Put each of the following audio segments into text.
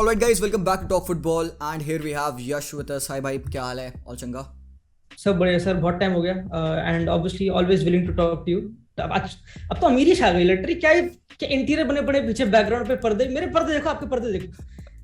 Alright guys, welcome back to Talk Football and here we have Yash with us. Hi भाई, क्या हाल है? All चंगा? सब बढ़िया सर, बहुत टाइम हो गया and obviously always willing to talk to you. अब तो अमीरी छा गई लिटरली। क्या इंटीरियर बने पड़े पीछे बैकग्राउंड पे पर्दे, मेरे पर्दे देखो, आपके पर्दे देखो।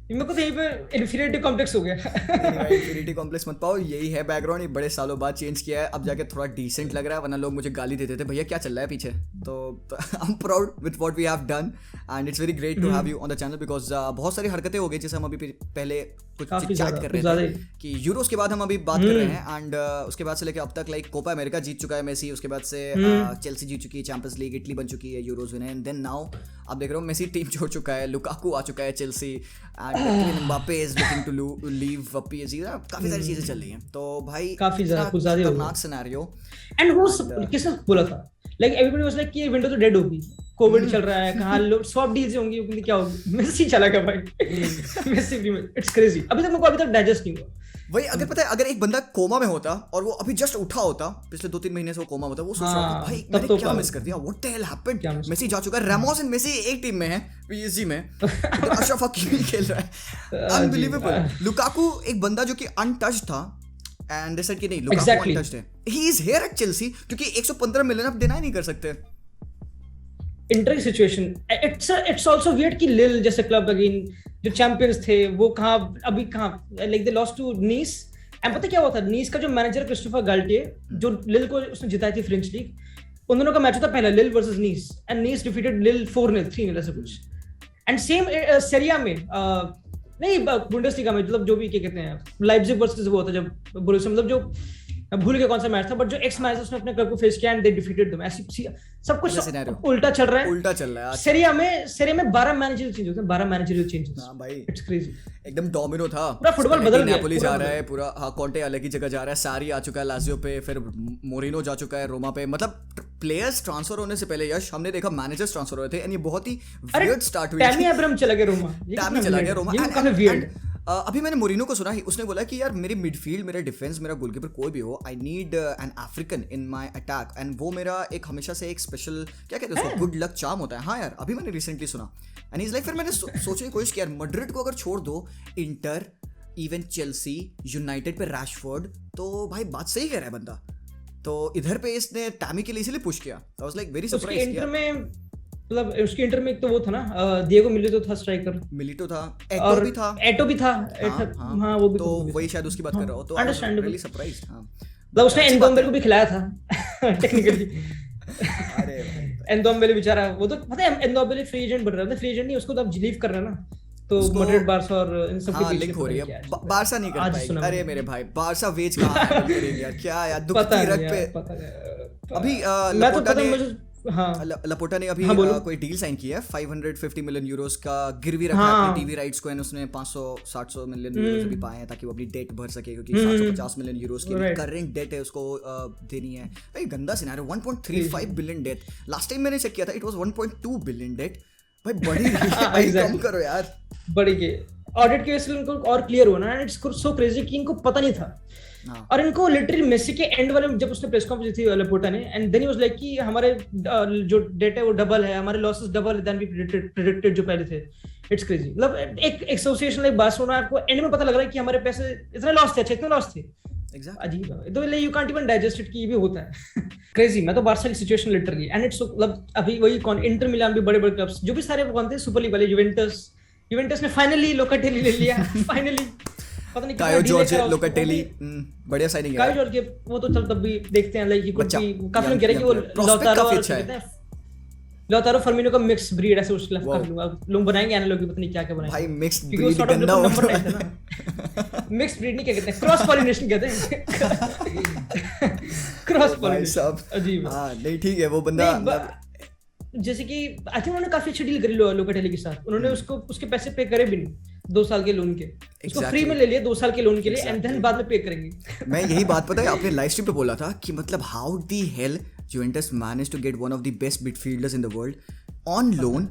मेरे को तो यहीं पे इन्फीरियरिटी कॉम्प्लेक्स हो गया। इन्फीरियरिटी कॉम्प्लेक्स मत पाओ, यही है बैकग्राउंड। ये बड़े सालों बाद चेंज किया है, अब जाके थोड़ा डिसेंट लग रहा है, वरना लोग मुझे गाली देते थे, भैया क्या चल रहा है पीछे। तो I am proud with what we have done and it's very great to have you on the channel because बहुत सारी हरकतें हो गई जैसे हम अभी पहले कुछ चैट कर रहे थे कि यूरोस के बाद हम अभी बात कर रहे हैं एंड उसके बाद से लेकर अब तक लाइक कोपा अमेरिका जीत चुका है मेसी, उसके बाद से चेल्सी जीत चुकी है चैंपियंस लीग, इटली बन चुकी है Euros winner and then now आप देख रहे हो मेसी टीम छोड़ चुका है, लुकाकू आ चुका है Chelsea and Mbappe is looking to leave PSG. काफी सारी चीजें चल रही हैं तो भाई काफी ज्यादा कुछ ज्यादा खतरनाक सिनेरियो। एंड वो किसने बोला था लाइक एवरीबॉडी वाज लाइक कि ये विंडो तो डेड होगी, कोविड चल रहा है, कहां लोग स्वैप डील्स होंगी, उनकी क्या होगी। मेसी चला गया भाई। मेसी भी इट्स क्रेजी। अभी तक डाइजेस्ट नहीं हुआ। वही अगर पता है, अगर एक बंदा कोमा में होता और वो अभी जस्ट उठा होता, पिछले 2-3 महीने से वो कोमा होता, वो सोच रहा था भाई मैंने क्या मिस कर दिया, what the hell happened. Messi जा चुका है, रामोस एंड मेसी एक टीम में है पीएसजी में, अशरफ हकीमी खेल रहा है, अनबिलीवेबल। लुकाकू एक बंदा जो कि अनटच्ड था एंड दे सेड कि नहीं लुकाकू अनटच्ड है, he is here eight Chelsea क्योंकि 115 मिलियन आप डिनाई नहीं कर सकते। Interesting situation. It's also weird कि लिल जैसे क्लब अगेन जो चैंपियंस थे वो अभी कहां like they lost to Nice. And पता क्या हुआ था, नीस का जो मैनेजर क्रिस्टोफर गाल्टिए जो लिल को उसने जिताई थी फ्रेंच लीग, उन दोनों का मैच था पहला, Lille versus Nice and Nice defeated Lille 4-0 3-0 ऐसा कुछ। एंड सेम सेरिया में नहीं बुंडेसलीगा में, मतलब जो भी क्या कहते हैं लाइप्जिग वर्सेस वो होता जब बोरुसिया, मतलब जो भूल गया कौन सा मैच था, बट जो एक्स मैच उसने अपने क्लब को फेस किया एंड दे डिफीटेड देम। ऐसी सब कुछ उल्टा चल रहा है। सेरिया में 12 मैनेजर चेंज होते हैं, 12 मैनेजर चेंजेस। हां भाई इट्स क्रेजी, एकदम डोमिनो था पूरा फुटबॉल बदल गया। नेपोली जा रहा है पूरा, हां कॉन्टे अलग ही जगह जा रहा है, सारी आ चुका है लाजियो पे, फिर मोरिनो जा चुका है रोमा पे। मतलब प्लेयर्स ट्रांसफर होने से पहले यश हमने देखा मैनेजर्स ट्रांसफर हुए थे एंड ये बहुत ही वियर्ड स्टार्ट हुई। टैमी अब्राहम चला गया रोमा, ये काफी वियर्ड। अभी मैंने मोरिनो को सुना, उसने बोला कि यार मेरी मिडफील्ड, मेरा डिफेंस, मेरा गोलकीपर कोई भी हो, I need an African in my attack and वो मेरा एक हमेशा से एक स्पेशल क्या कहते हैं उसको, गुड लक चार्म होता है। हाँ यार अभी मैंने रिसेंटली सुना एंड इज लाइक, फिर मैंने सोचने की कोशिश की यार मड्रिड को अगर छोड़ दो, इंटर, इवन चेल्सी, यूनाइटेड पे रैशफोर्ड, तो भाई बात सही कह रहा है बंदा। तो इधर पे इसने टैमी के लिए इसीलिए पुश किया। आई was like very surprised. Inter में मतलब उसके इंटर में एक तो वो था ना, दिएगो मिलिटो था स्ट्राइकर, मिलिटो था, एटो भी था। हाँ वो भी तो वही शायद उसकी बात कर रहा हो, तो अंडरस्टैंडेबल सरप्राइज। हां मतलब उसने एंडोम्बेले को भी खिलाया था टेक्निकली। अरे एंडोम्बेले बेचारा, वो तो पता है एंडोम्बेले फ्री एजेंट बन रहा था, फ्री एजेंट नहीं, उसको तो अब लीव कर रहा है ना, तो मैड्रिड बार्सा और इन सब के बीच लिंक हो रही है। बार्सा नहीं कर पाएगी। अरे मेरे भाई बार्सा वेज कहां करेंगे यार, क्या यार दुख की रग पे। अभी मैं तो पता मुझे लपोटा ने अभी कोई डील साइन की है 550 मिलियन यूरोस का, गिरवी रखा है अपनी टीवी राइट्स को एंड उसने 500-700 मिलियन यूरोस भी पाए हैं ताकि वो अपनी डेट भर सके, क्योंकि 750 मिलियन यूरोस की करंट डेट है उसको देनी है। भाई गंदा scenario, 1.35 billion debt. Last time मैंने चेक किया था इट वाज 1.2 बिलियन डेट। भाई बड़ी भाई कम करो यार, बड़ी के ऑडिट के वजह से इनको और क्लियर होना है। इट्स सो क्रेजी कि इनको पता नहीं था। और इनको लिटरली मेसी के एंड वाले जब उसने प्रेस कॉन्फ्रेंस दी थी लपोटा ने, and then he was like कि हमारे जो डेटा है वो डबल है, हमारे losses double than we predicted जो पहले थे। It's crazy. मतलब एक एसोसिएशन लाइक बार्सिलोना को एंड में पता लग रहा है कि हमारे पैसे इतने लॉस थे, इतने लॉस थे। अजीब है तो like you can't even digest it कि ये भी होता है। क्रेजी। मैं तो बार्सा की सिचुएशन लिटरली एंड इट्स मतलब अभी वही कौन इंटर मिलान भी बड़े क्लब्स जो भी सारे कौन थे सुपर लीग वाले, यूवेंटस ने फाइनली लोकाटेली ले लिया फाइनली। पता नहीं कायो जॉर्ज लोकाटेली बढ़िया साइनिंग है। कायो जॉर्ज के वो तो चल तब भी देखते हैं लाइक कि कुछ भी काफी लोग कह रहे हैं कि वो लौतारो फर्मिनो का मिक्स ब्रीड ऐसे उसके काफी लोग बनाएंगे एनालॉजी, पता नहीं क्या बनाएंगे भाई। मिक्स ब्रीड गंदा होता है ना। मिक्स ब्रीड नहीं क्या कहते हैं, क्रॉस पॉलिनेशन कहते हैं। क्रॉस पॉलिनेशन अजीब। हां नहीं ठीक है वो बंदा, जैसे कि आई थिंक उन्होंने काफी अच्छी डील करी लोकाटेली के साथ। उन्होंने उसको उसके पैसे पे करे भी नहीं, 2 साल के लोन के उसको फ्री में ले लिया 2 साल के लोन के लिए एंड देन बाद में पे करेंगे। मैं यही बात पता है आपने लाइव स्ट्रीम पे बोला था कि मतलब how the hell Juventus managed to get one of the best midfielders in the world on loan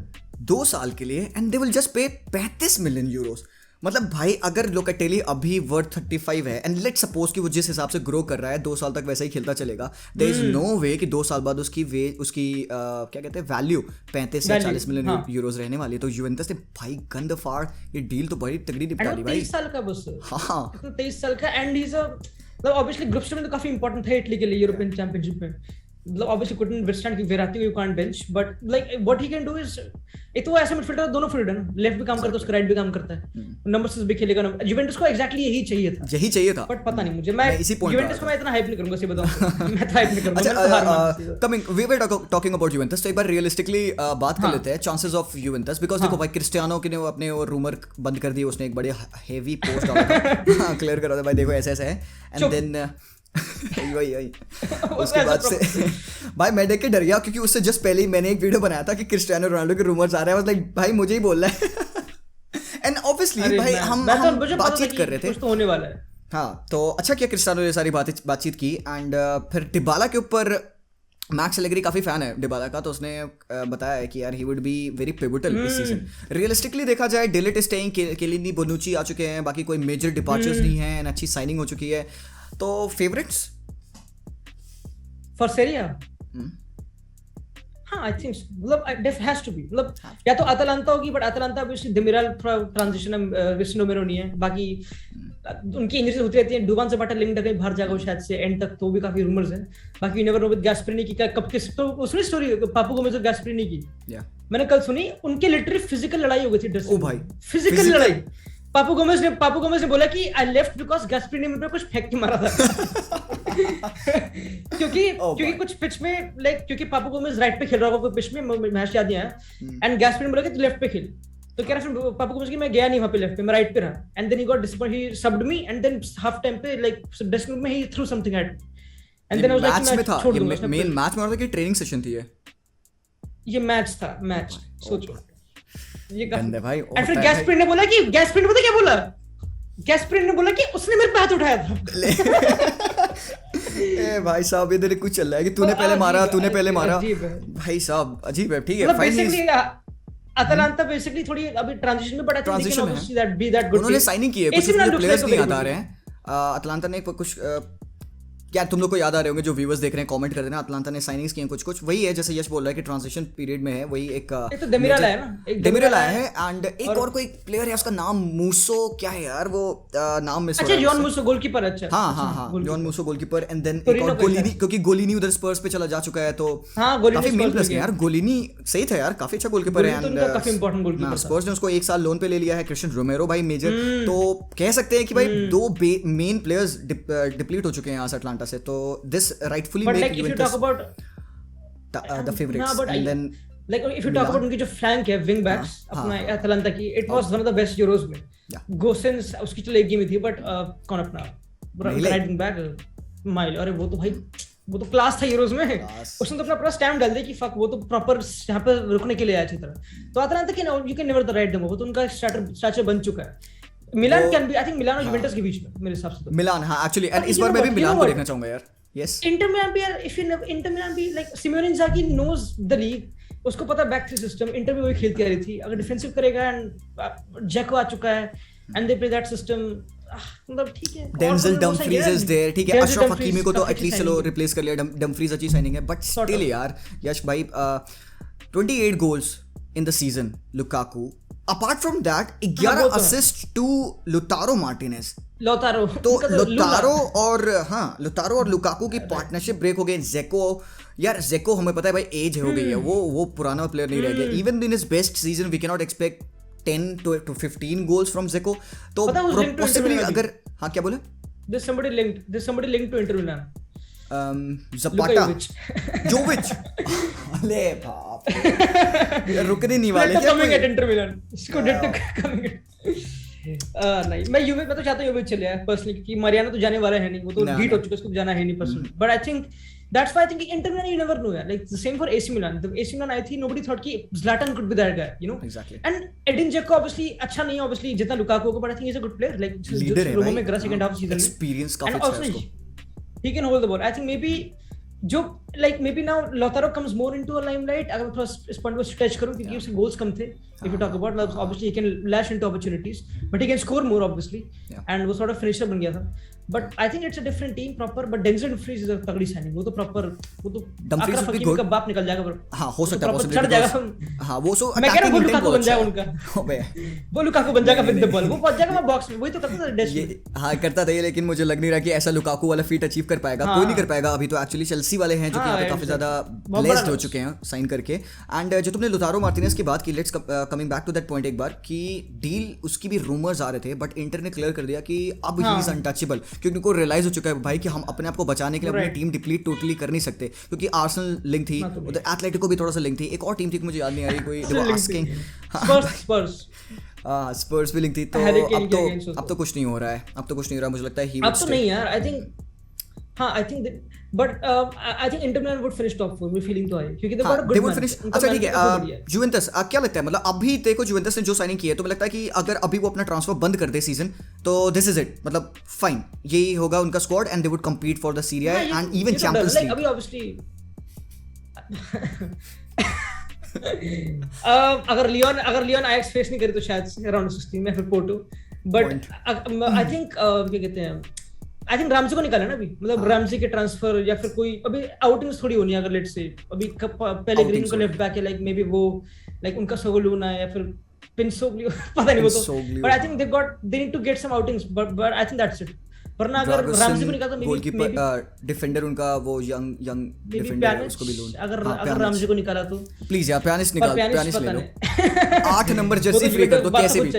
2 साल के लिए and they will just pay 35 million Euros. मतलब भाई अगर लोकेटेली अभी वर्थ 35 है एंड लेट्स सपोज कि वो जिस हिसाब से ग्रो कर रहा है 2 साल तक वैसे ही खेलता चलेगा, देयर इज नो वे कि 2 साल बाद उसकी क्या कहते हैं वैल्यू 35 से 40 मिलियन यूरोज रहने वाली है। तो यूवेंटस ने भाई गंद फाड़, ये डील तो बड़ी तगड़ी निपटा ली भाई। 23 साल का बस, हाँ 23 साल का एंड ही इज मतलब ऑब्वियसली ग्रुप स्टेज में तो काफी इंपॉर्टेंट है इटली के लिए यूरोपियन चैंपियनशिप में। मतलब ऑब्वियसली couldn't withstand कि Verratti you can't bench, but like what he can do is एक तो वो ऐसे मिडफील्डर दोनों फील्ड है ना, लेफ्ट भी काम करता है उसका राइट भी काम करता है, नंबर 6 भी खेलेगा। यूवेंटस को एग्जैक्टली यही चाहिए था बट पता नहीं मुझे, मैं इसी पॉइंट यूवेंटस को मैं इतना हाइप नहीं करूंगा, सही बताऊं मैं तो हाइप नहीं करूंगा। Coming we were talking about Juventus, तो एक बार रियलिस्टिकली बात कर लेते हैं चांसेस ऑफ यूवेंटस, बिकॉज़ देखो भाई क्रिस्टियानो के ने वो अपने रूमर बंद कर दिए, उसने एक बड़े हेवी पोस्ट डाला था क्लियर करा था भाई देखो ऐसे है, एंड देन वही उसके बाद से भाई मैं देख के डर गया, क्योंकि उससे जस्ट पहले ही मैंने एक वीडियो बनाया था कि क्रिस्टियानो रोनाल्डो के रूमर्स आ रहे हैं, लाइक भाई मुझे ही बोल रहा है एंड ऑब्वियसली भाई हम बातचीत कर रहे थे, कुछ तो होने वाला है। हाँ तो अच्छा किया क्रिस्टियानो ने सारी बातचीत की, एंड फिर डिबाला के ऊपर मैक्स एलेग्री काफी फैन है डिबाला का, तो उसने बताया है कि यार ही वुड बी वेरी पिवटल इस सीजन। रियलिस्टिकली देखा जाए डिलिट स्टेइंग, केलिनी बोनुची आ चुके हैं, बाकी कोई मेजर डिपार्चर्स नहीं है एंड अच्छी साइनिंग हो चुकी है, तो फेवरेट्स फॉर सेरिया हाँ आई थिंक मतलब डेफ हैज टू बी, मतलब या तो अतालांता होगी, बट अतालांता ऑब्वियसली डेमिराल थोड़ा ट्रांजिशन है, विस्नोमेरो नहीं है, बाकी उनकी इंजरीज होती रहती हैं। डुबान ज़पाटा लिंक्ड है, कहीं बाहर जाएगा शायद से एंड तक, तो भी काफी रूमर्स हैं। बाकी यू नेवर नो विद गैस्परिनी की क्या कब किस, तो उसने स्टोरी पापू गोमेज और गैस्परिनी की मैंने कल सुनी, उनके लिटरली फिजिकल लड़ाई हो गई थी ड्रेसिंग रूम में, फिजिकल लड़ाई। पापू गोमेज ने बोला कि आई लेफ्ट बिकॉज़ गैस्परिनी मेरे पे कुछ फेंक के मारा था क्योंकि कुछ पिच में लाइक, क्योंकि पापू गोमेज राइट पे खेल रहा होगा कोई पिच में, मैच याद नहीं आया, एंड गैस्परिनी बोला कि तू लेफ्ट पे खेल, तो कह रहा फिर पापू गोमेज की मैं गया नहीं वहां पे लेफ्ट पे, मैं राइट पे रहा, and then he got disappointed, he subbed me, and then half time पे लाइक ड्रेसिंग रूम में he threw something at me, and then I was like मैं छोड़ दूंगा। मेन मैच में था कि ट्रेनिंग सेशन थी ये मैच था, मैच सोचो ये गंदे भाई। और फिर गैस्परिन ने बोला कि गैस्परिन ने बोला कि उसने मेरे पे हाथ उठाया था ए भाई साहब इधर कुछ चल रहा है कि तूने पहले मारा भाई साहब, अजीब है। ठीक है फाइन, अतालांता बेसिकली थोड़ी अभी ट्रांजिशन में, but I think obviously that be that good, उन्होंने साइनिंग की है, कुछ प्लेयर्स नहीं याद आ रहे हैं अटलांटा ने कुछ, क्या तुम लोग को याद आ रहे होंगे जो व्यूअर्स देख रहे हैं, कमेंट कर देना। अटलांटा ने साइनिंग्स की हैं कुछ वही है जैसे यश बोल रहा है कि ट्रांजिशन पीरियड में है, वही एक तो डेमिराल है ना, एक डेमिराल आया है, एंड एक और कोई प्लेयर है उसका नाम मूसो क्या है यार, वो नाम मिस हो रहा है। अच्छा जॉन मूसो गोलकीपर, अच्छा हाँ जॉन मूसो गोलकीपर, एंड देन एक और गोलिनी, क्योंकि गोलिनी उधर स्पर्स पे चला जा चुका है, तो काफी मेन प्लस है यार। गोलिनी सही था यार, काफी अच्छा गोलकीपर है, एंड काफी इंपॉर्टेंट गोलकीपर, स्पर्स ने उसको 1 साल लोन पे ले लिया है। क्रिस्टियन रोमेरो भाई मेजर, तो कह सकते हैं कि भाई 2 मेन प्लेयर्स डिप्लीट हो चुके हैं यहाँ से अटलांटा से, तो this rightfully but make like if you talk about the favorites, and then like if you talk about उनकी जो flank है wing backs अपना अटलांटा की, it was one of the best Euros में। गोसेंस उसकी तो लेग गेम थी, but कौन अपना राइट विंग बैक माइल, अरे वो तो भाई वो तो क्लास था यूरोज में, उसने तो अपना पूरा स्टैम्प डाल दिया कि फक वो तो प्रॉपर यहाँ पे रुकने के लिए आया अच्छी तरह। तो अटलांटा की you can never the write them, वो तो उनका स्ट्रक्चर बन चुका है। मिलान कैन बी, आई थिंक मिलान और यूवेंटस के बीच में मेरे हिसाब से, तो मिलान हाँ एक्चुअली, एंड इस बार मैं भी मिलान को देखना चाहूंगा यार। Yes. Inter Milan भी यार, if you know Inter Milan भी like Simone Inzaghi knows the league, उसको पता बैक थ्री सिस्टम, इंटर में वही खेलती आ रही थी, अगर डिफेंसिव करेगा एंड जैको आ चुका है and they play that system, मतलब ठीक है। डेंजल डमफ्रीज इज देयर, ठीक है, अशरफ हकीमी को तो एटलीस्ट चलो रिप्लेस कर लिया, डमफ्रीज अच्छी साइनिंग है, बट स्टिल यार यश भाई 28 goals in the season Lukaku, apart from that 11 assist to Lautaro Martinez, तो लुटारो और लुकाकू की पार्टनरशिप ब्रेक हो गई। जेको हमें पता है भाई एज हो गई है, वो पुराना प्लेयर नहीं रह गया, even in his best season we can not expect 10 to 15 goals from Dzeko, तो पॉसिबली अगर हाँ क्या बोले, there's somebody linked to Inter Milan, Zapata Jovic अरे बाप रुकने नहीं वाले क्या coming at Inter Milan, Scudetto coming at नहीं, मैं तो चाहता हूँ यूवेंटस चले जाए पर्सनली, क्योंकि मारियानो तो जाने वाला है नहीं, वो तो हिट हो चुका है, उसको जाना है नहीं personally, but I think that's why I think Inter Milan you never know यार, like the same for AC Milan, the AC Milan I think nobody thought कि Zlatan could be that guy, you know, exactly, and Edin Dzeko obviously अच्छा नहीं obviously जितना Lukaku को, but I think he's a good player, like leader है रोमो में करा second half season में, experience काफी अच्छा है उसको, he can hold the ball, I think maybe जो like maybe now Lautaro comes more into a limelight. अगर थोड़ा इस पॉइंट पर टच करूं क्योंकि उसके गोल्स कम थे. If you talk about obviously he can lash into opportunities, but he can score more obviously. And वो sort of finisher बन गया था. But I think it's a different team proper. But Denzel Dumfries is a तगड़ी signing. वो तो proper वो तो Dumfries अकरम हकीमी का बाप निकल जाएगा. हाँ हो सकता है possibly. चढ़ जाएगा. हाँ वो सो मैं कह रहा हूँ वो लुकाकू बन जाएगा उनका. अबे वो लुकाकू बन जाएगा विद द बॉल. वो पहुंच जाएगा वहाँ बॉक्स में. वही तो करता था डैश में. हाँ करता था ये, लेकिन मुझे लग नहीं रहा कि ऐसा लुकाकू वाला फीट अचीव कर पाएगा. कोई नहीं कर पाएगा. अभी तो एक्चुअली चेल्सी वाले हैं जो कि यहाँ पे काफी ज्यादा ब्लेस्ड हो चुके हैं साइन करके. एंड जो तुमने लुतारो मार्टिनेज की बात की, let's coming back to that point एक बार, कि डील उसकी भी रूमर्स आ रहे थे बट इंटर ने क्लियर कर दिया कि अब ही इज अनटचेबल, क्योंकि उनको रियलाइज हो चुका है भाई कि हम अपने आप को बचाने के लिए अपनी टीम डिप्लीट टोटली कर नहीं सकते. क्योंकि आर्सेनल लिंक थी, उधर एथलेटिको भी थोड़ा सा लिंक थी, एक और टीम थी मुझे याद नहीं आ रही कोई, दे वर आस्किंग स्पर्स भी लिंक थी. तो अब तो कुछ नहीं हो रहा है. अब तो कुछ नहीं हो रहा. मुझे लगता है ही अब तो नहीं यार. आई थिंक हाँ आई think but I think Inter Milan would finish top 4. मेरी फीलिंग तो है क्योंकि they got a good match. अच्छा ठीक है. जुवेंटस क्या लगता है, मतलब अभी देखो जुवेंटस ने जो साइनिंग की है, तो मुझे लगता है कि अगर अभी वो अपना ट्रांसफर बंद कर दे सीजन, तो दिस इज इट, मतलब फाइन, यही होगा उनका squad and they would compete for the Serie A and even Champions League. अभी ऑब्वियसली अगर लियोन आयक्स फेस नहीं करे तो शायद राउंड 16 में फिर पोर्टो. बट आई थिंक क्या कहते हैं, आई थिंक रामजी को निकाला ना अभी, मतलब रामजी के ट्रांसफर या फिर कोई अभी आउटिंग्स थोड़ी होनी है. अगर लेट्स से अभी पहले ग्रीन को लेफ्ट बैक है, लाइक मे बी वो लाइक उनका सोगोलूना है या फिर पिंसोग्लियो पता नहीं वो तो. But I think they need to get some outings. But I think that's it. वरना अगर रामजी को निकाला तो गोलकीपर डिफेंडर उनका वो यंग डिफेंडर, उसको भी लोन. अगर रामजी को निकाला तो प्लीज यार प्यानिस निकाल, प्यानिस ले लो. 8 नंबर जर्सी फ्री कर दो कैसे भी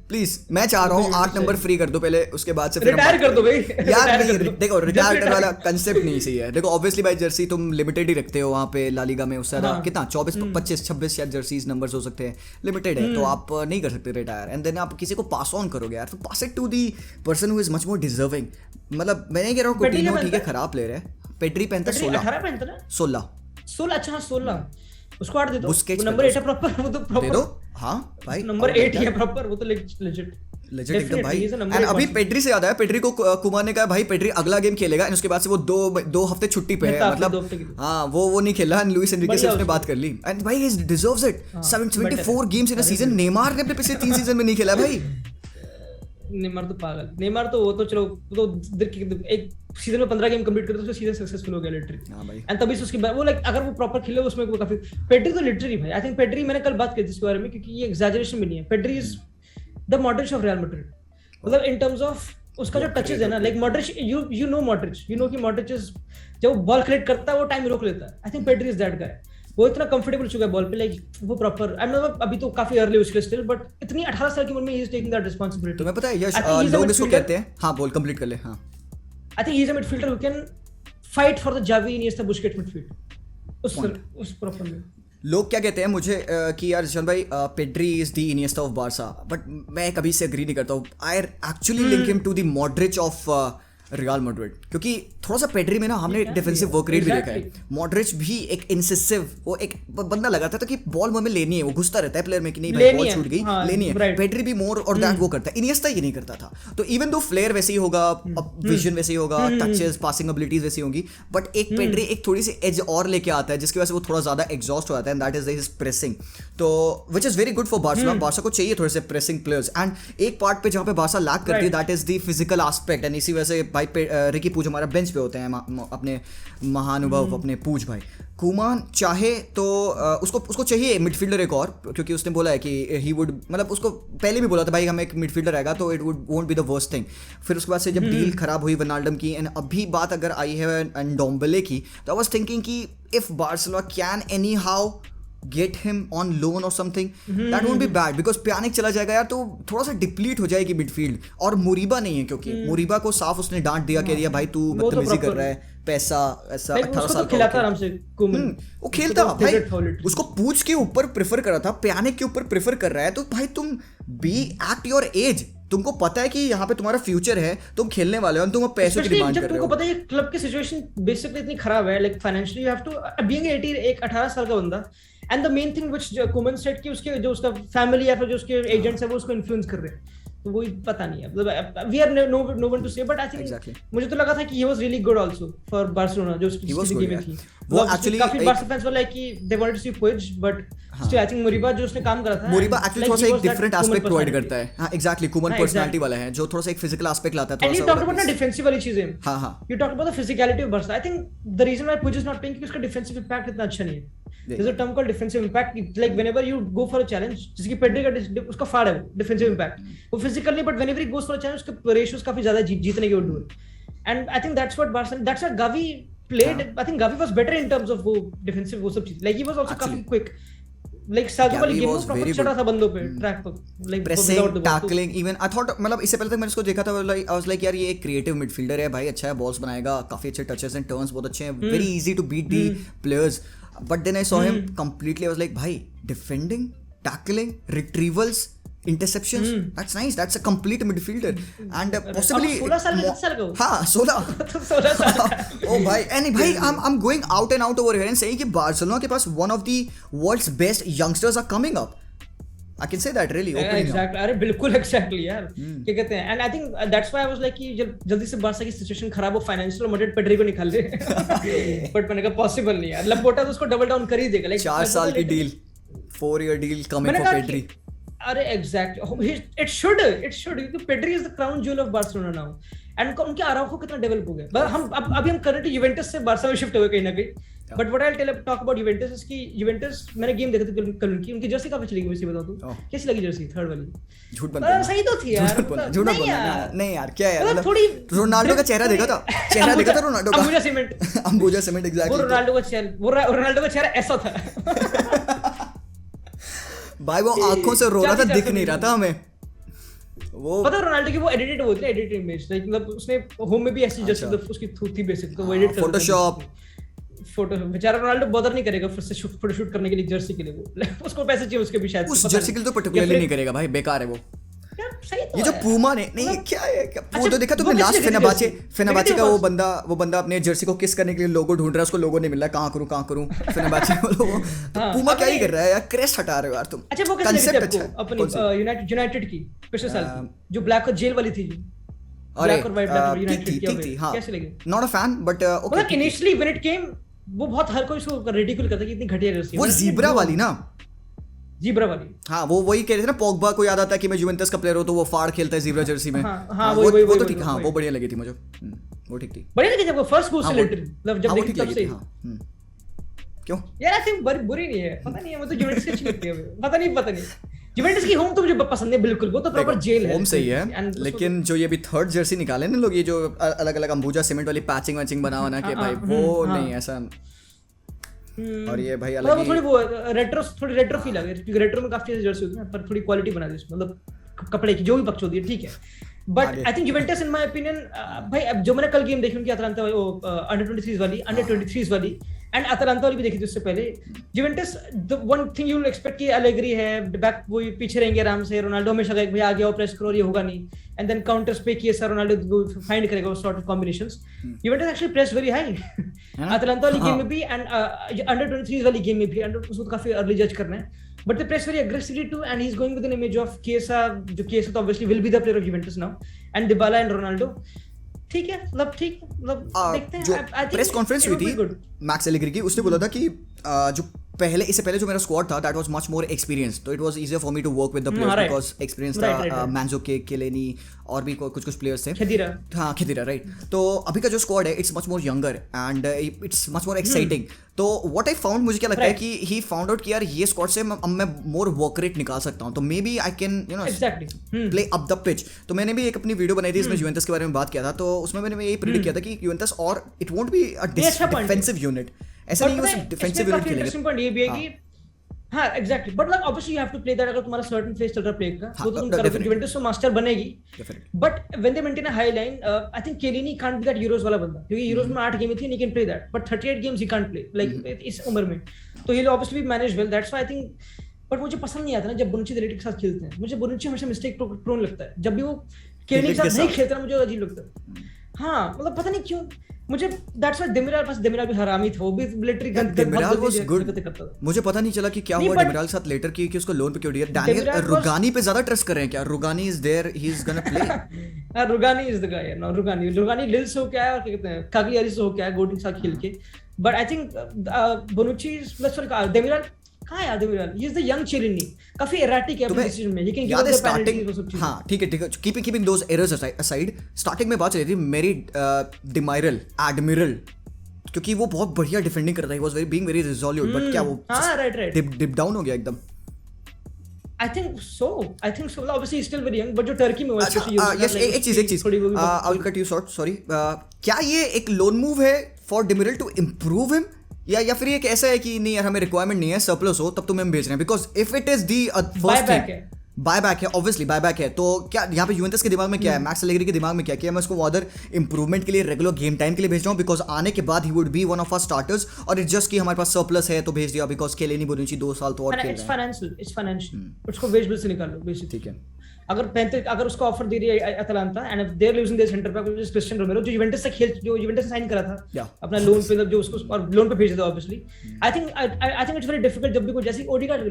प्लीज. मैं चाह रहा हूँ 8 नंबर फ्री कर दो पहले, उसके बाद से रिटायर कर दो भाई यार. देखो रिटायर करने वाला कंसेप्ट नहीं सही है. देखो ऑब्वियसली भाई जर्सी तुम लिमिटेड ही रखते हो वहाँ पे ला लीगा में. उससे ज्यादा कितना 24 25 26 शायद जर्सीज नंबर्स हो सकते हैं, लिमिटेड है. तो आप नहीं कर सकते रिटायर एंड देन आप किसी को पास ऑन करोगे यार, तो pass it to the person who is much more deserving. मतलब मैं नहीं कह रहा हूँ कुटिन्हो ठीक है खराब प्लेयर है. पेड्री पहनता 16. अच्छा 16 उसको 8 दे दो. नंबर 8 है प्रॉपर, वो तो प्रॉपर दे दो. हाँ भाई नंबर 8 ही है प्रॉपर, वो तो लेजिट एकदम भाई. एंड अभी पेड्री से याद आया, पेड्री को कुमार ने कहा भाई पेड्री अगला गेम खेलेगा, एंड उसके बाद से वो दो हफ्ते छुट्टी पे है. मतलब हाँ वो नहीं खेला. एंड लुइस एनरिके से उसने बात कर ली एंड भाई ही deserves it. 74 games in a season. Neymar ने अपने पिछले 3 सीजन में नहीं खेला भाई. नेमार तो पागल. नेमार तो वो तो चलो वो तो एक सीजन में 15 गेम कंप्लीट करते तो सीजन सक्सेसफुल हो गया लिटरली. हां भाई. एंड तभी से उसकी वो लाइक अगर वो प्रॉपर खेले उसमें वो काफी. पेड्री तो लिटरली भाई आई थिंक पेड्री, मैंने कल बात की थी इसके बारे में क्योंकि ये एग्जैजरेशन भी नहीं है. Pedri is the Modric of Real Madrid. मतलब इन टर्म्स ऑफ उसका जो टचेस है ना, like Modric you know Modric, you know कि मॉड्रिच इज जब वो बॉल कलेक्ट करता है वो टाइम रोक लेता है. I think Pedri is that गाय. वो इतना कंफर्टेबल चुका है बॉल पे, लाइक वो प्रॉपर. आई नो अभी तो काफी अर्ली उसके स्टिल, बट इतनी 18 साल की उम्र में he is taking that responsibility. तुम्हें पता है यश लोग इसको कहते हैं. हां बोल कंप्लीट कर ले. हां I think he is a midfielder who can fight for the Xavi Iniesta Busquets midfield. उस प्रॉपर में लोग क्या कहते हैं मुझे कि यार जशन भाई Pedri is the Iniesta of Barca, but मैं कभी से एग्री नहीं करता हूँ. I actually link him to the Modric of Real Madrid, क्योंकि थोड़ा सा पेड्री में ना हमने डिफेंसिव वर्क रेट भी देखा है. मॉड्रिच भी एक इंसिसिव, वो एक बंदा लगाता था कि बॉल हमें लेनी है, वो घुसता रहता है प्लेयर में कि नहीं भाई बॉल छूट गई लेनी है. पेड्री भी मोर और दैट वो करता है. इनिएस्टा ये नहीं करता था. तो इवन दो फ्लेयर वैसे ही होगा, विजन वैसे ही होगा, टचेस पासिंग एबिलिटीज वैसी होंगी, बट एक पेड्री एक थोड़ी सी एज और लेके आता है जिसकी वजह से वो थोड़ा ज्यादा एग्जॉस्ट हो जाता है. And that is his pressing. तो which is very good for Barcelona. Barca को चाहिए थोड़े से प्रेसिंग प्लेयर्स. एंड एक पार्ट पे जहां पे बार्सा लैक करती है that is the physical aspect. And इसी वजह से भाई रिकी पूज हमारा बेंच पे होते हैं, अपने महानुभाव अपने पूज भाई. कुमान चाहे तो उसको चाहिए मिडफील्डर एक और, क्योंकि उसने बोला है कि ही वुड, मतलब उसको पहले भी बोला था भाई हमें एक मिडफील्डर आएगा तो it won't be the worst thing. फिर उसके बाद से जब डील खराब हुई विनाल्डम की एंड अभी बात अगर आई है एंडोम्बेले की, तो आई वाज थिंकिंग कि if Barcelona can any how get him on loan or something, that won't be bad, because Pjanic चला जाएगा यार तो थोड़ा सा डिप्लीट हो जाएगी मिडफील्ड. और मुरीबा नहीं है, क्योंकि मुरीबा को साफ उसने डांट दिया कह दिया भाई तू बदतमीजी कर रहा है, पैसा ऐसा 18 साल का आराम से. वो खेलता भाई, उसको पूछ के ऊपर प्रेफर कर रहा था, Pjanic के ऊपर प्रेफर कर रहा है. तो भाई तुम बी एक्ट योर एज. तुमको पता है कि यहाँ पे तुम्हारा फ्यूचर है, तुम खेलने वाले हो, तुम पैसों की डिमांड कर रहे हो. तुमको पता है क्लब की सिचुएशन बेसिकली इतनी खराब है, like financially you have to being एक 18 साल का बंदा. And the main thing which Koeman said कि उसके जो उसका फैमिली या फिर जो उसके एजेंट्स है वो उसको इन्फ्लुएंस कर रहे हैं तो वही पता नहीं है, मतलब we are no one to say, but I think मुझे तो लगा था कि he was really good also for Barcelona जो उसकी गेम में थी। वो एक्चुअली काफी बार्सा फैंस वर लाइक कि दे वांटेड टू सी पुज, बट स्टिल आई थिंक मोरिबा जो उसने काम करा था, मोरिबा एक्चुअली थोड़ा सा एक डिफरेंट एस्पेक्ट प्रोवाइड करता है। हां एग्जैक्टली, कुमन पर्सनालिटी वाला है जो थोड़ा सा एक फिजिकल एस्पेक्ट लाता है थोड़ा सा। यू टॉक्ड अबाउट ना डिफेंसिव वाली चीजें। हां you talked about the physicality of Barca. I think the reason why Puig is not playing, उसका डिफेंसिव इंपैक्ट इतना अच्छा नहीं है। There's a term called defensive impact, like whenever you go for a challenge, जैसे कि Pedri का उसका फाड़ है डिफेंसिव इंपैक्ट, वो फिजिकल नहीं, but whenever he goes for a challenge उसके रेशियोज काफी ज्यादा जीतने के वो डू है। And I think that's what Gavi played. I think Gavi was better in terms of वो डिफेंसिव वो सब चीज, like he was also काफी quick, like साउथ वाली गेम में प्रॉपर चढ़ा था बंदों पे ट्रैक पर, like pressing, tackling even I thought, मतलब इससे पहले तक मैंने इसको देखा था, like I was like यार ये एक क्रिएटिव मिडफील्डर है भाई, अच्छा है, बॉल्स बनाएगा, काफी अच्छे टचेस एंड टर्न्स बहुत अच्छे हैं, very easy to beat the players. But then I saw him completely. I was like, "Bhai, defending, tackling, retrievals, interceptions. That's nice. That's a complete midfielder." And possibly 16 साल का। हाँ 16 साल। Oh भाई, and भाई I'm going out and out over here and saying कि Barcelona के पास one of the world's best youngsters are coming up. I can say that really openly. Exactly. अरे बिल्कुल exactly यार, क्या कहते हैं, and I think that's why I was like कि जब जल्दी से बार्सा की सिचुएशन खराब हो, फाइनेंशियल मदद पेड्री को निकाल ले, बट मैंने कहा पॉसिबल नहीं यार, लपोटा तो उसको डबल डाउन कर ही देगा, like 4 साल की deal, 4-year deal coming for Pedri. अरे एग्जैक्टली, इट शुड क्योंकि Pedri is the crown jewel of Barcelona now, and उनके आराउखो कितना डेवलप हो गया। बट हम अभी हम करंटली यूवेंटस से बार्सा में शिफ्ट हो गए कहीं ना कहीं, but what I will talk about Juventus is कि यूवेंटस, मैंने गेम देखा था कल उनकी जर्सी काफी चली गई, वैसे बताओ तो कैसी लगी जर्सी थर्ड वाली? झूठ बोलना, सही तो थी यार, झूठ बोलना नहीं यार, क्या है मतलब थोड़ी रोनाल्डो का चेहरा देखा था रोनाल्डो का, अंबुजा सीमेंट एग्जैक्टली, वो रोनाल्डो का चेहरा ऐसा था भाई, वो आंखों से रो रहा था, दिख नहीं रहा था हमें। वो पता रोनाल्डो की वो एडिटेड होती है, एडिटेड इमेज, लाइक मतलब उसने होम में भी ऐसी जैसे उसकी थी बेसिक, तो वो एडिट कर फोटोशॉप फोटो, बेचारा रोनाल्डो बॉदर नहीं करेगा फिर से फोटो शूट करने के लिए जर्सी के लिए, वो उसको पैसे चाहिए उसके भी शायद, उस जर्सी के लिए तो पर्टिकुलरली नहीं करेगा भाई, बेकार है वो तो ये जो पूमा ने नहीं क्या है, वो तो देखा तुमने लास्ट फेनेर्बाचे का वो बंदा अपने जर्सी को किस करने के लिए लोगो ढूंढ रहा है, उसको लोगो नहीं मिल रहा, कहां करूं फेनेर्बाचे लोगो, तो पूमा क्या ही कर रहा है यार, क्रेस्ट हटा रहे हो यार तुम। अच्छा वो कैसे लगी आपको अपनी यूनाइटेड की पिछले साल की जो ब्लैक और जेल वाली थी, ब्लैक और व्हाइट यूनाइटेड की, कैसे लगी? Not a fan but okay, initially when it came वो बहुत हर कोई इसको रिडिकुल करता कि इतनी घटिया जर्सी, वो ज़ीब्रा वाली ना, ज़ीब्रा वाली, हाँ वो वही कह रहे थे ना, पोग्बा को याद आता है कि मैं जुवेंटस का प्लेयर हूं तो वो फाड़ खेलता है ज़ीब्रा जर्सी में, हाँ वो तो ठीक, हाँ वो बढ़िया लगी थी मुझे, वो ठीक थी, बढ़िया लगी जब वो फर्स्ट गोल से एंट्री, मतलब जब देखी तब से। क्यों यार आई थिंक बुरी नहीं है, पता नहीं है, मुझे जुवेंटस की अच्छी लगती है, पता नहीं जुवेंटस की होम तो मुझे पसंद है बिल्कुल, वो तो प्रॉपर जेल है, होम सही है, लेकिन जो ये अभी थर्ड जर्सी निकाले ना लोग, ये जो अलग अलग अंबुजा सीमेंट वाली पैचिंग बना के भाई, वो नहीं ऐसा, और ये भाई अलग ही थोड़ी रेट्रो फील आ गया, क्योंकि रेट्रो में काफी जर्सी होती है पर थोड़ी क्वालिटी बना दी उसमें, मतलब कपड़े की जो भी पक्ष होती है ठीक है, but I think Juventus in my opinion भाई, अब जो मैंने कल गेम देखी उनकी अटलांटा वो अंडर 23 वाली एंड अटलांटा वाली भी देखी थी उससे पहले, Juventus the one thing you will expect कि एलेग्री है बैक, वो पीछे रहेंगे आराम से, रोनाल्डो हमेशा कहेगा भाई आ गया प्रेस करो, ये होगा नहीं, एंड देन काउंटर्स पे किए सर रोनाल्डो फाइंड करेगा वो sort of combinations, Juventus actually press very high Atlanta वाली गेम में भी एंड अंडर 23 वाली गेम में भी, एंड उसको काफी अर्ली जज करना है, but they press very aggressively too, and he's going with an image of Chiesa, जो Chiesa तो obviously will be the player of Juventus now, and Dybala and Ronaldo, ठीक है, मतलब देखते हैं। जो प्रेस कॉन्फ्रेंस हुई थी मैक्स एलेग्री की, उसने बोला था कि जो इससे पहले जो मेरा स्क्वाड था that was much more experience, तो it was easier for me to work with the players because experience था, मैंजोकिक, केलेनी और भी कुछ प्लेयर्स थे, खदीरा राइट, तो अभी का जो स्क्वाड है it's much more younger and it's much more exciting, तो व्हाट आई फाउंड, मुझे क्या लगता है कि ही फाउंड आउट कि यार ये स्क्वाड से मैं मोर वर्क रेट निकाल सकता हूं, तो maybe I can you know play up the pitch, तो मैंने भी एक अपनी वीडियो बनाई थी इसमें जुवेंटस के बारे में बात किया था, तो उसमें मैंने यही प्रेडिक्ट किया था कि जुवेंटस और it won't be a defensive unit, ऐसा नहीं है डिफेंसिव यूनिट खेलेंगे, इंटरेस्टिंग पॉइंट ये भी है कि हाँ exactly, but like obviously you have to play that, अगर तुम्हारा सर्टेन फेज चल रहा है प्ले का वो तो तुम करोगे, जुवेंटस तो मास्टर बनेगी, but when they maintain a high line, I think Chiellini can't be that Euros वाला बंदा, क्योंकि यूरोस में 8 गेम थी, he can play that, but 38 games he can't play, like इस उम्र में, तो he will obviously be manage well, that's why I think, but मुझे पसंद नहीं आता ना जब बोनुच्ची डेलिटी के साथ खेलते हैं, मुझे बोनुच्ची हमेशा मिस्टेक प्रोन लगता है, जब भी वो केलिनी के साथ नहीं खेलता मुझे अजीब लगता है, हाँ मतलब पता नहीं क्यों मुझे दैट्स व्हाई डेमिराल भी हरामी था, वो भी मिलिट्री गन डेमिराल वाज गुड, करता था। मुझे पता नहीं चला कि क्या हुआ डेमिराल के साथ लेटर की कि उसको लोन पे क्यों दिया। डैनियल रुगानी पे ज्यादा ट्रस्ट कर रहे हैं क्या? Rugani is there, he is gonna play. Rugani is the guy, no Rugani लिल से हो क्या है और क्या कहते हैं कागलियारी से हो क्या है गोटिंग साथ खेल के, but I think Bonucci plus Demiral कहाँ है? Demiral he is the young Chiellini, काफी एराटिक है अपने डिसीजन में, he can give the penalty. हां ठीक है, keeping those errors aside, starting में बात चल रही थी मेरी डिमायरल एडमिरल, क्योंकि वो बहुत बढ़िया डिफेंडिंग करता है, ही was very being very resolute, but क्या वो हां राइट डिप डाउन हो गया एकदम। I think so. Obviously he's still very young, but जो टर्की में हुआ यस एक चीज I will cut you short, sorry. क्या ये एक लोन मूव है फॉर डेमिरल टू इंप्रूव हिम, या फिर ये कैसा है कि नहीं यार हमें रिक्वायरमेंट नहीं है, सरप्लस हो तब तो हम भेज रहे हैं? Because if it is the first thing, buyback है, ऑब्वियसली बायबैक है, तो क्या यहाँ पे यूवेंटस के दिमाग में क्या है, मैक्स एलेग्री के दिमाग में क्या है कि मैं उसको अदर इंप्रूवमेंट के लिए, रेगुलर गेम टाइम के लिए भेज रहा हूँ, बिकॉज आने के बाद ही would be one of our starters, और इट्स जस्ट कि हमारे पास सरप्लस है तो भेज दिया, बिकॉज केलेनी बोनुची 2 साल तो और खेल रहे हैं। इट्स फाइनेंशियल, उसको वेज बिल से निकाल लो बेसिकली, ठीक है। अगर उसको ऑफर दे रही है Atalanta and if they are losing their centre back which is Cristian Romero, जो यूवेंटस से साइन करा था अपना लोन पे, जो उसको और लोन पे भेज दिया obviously. I think it's very difficult जब भी कोई जैसे ओडीगार्ड,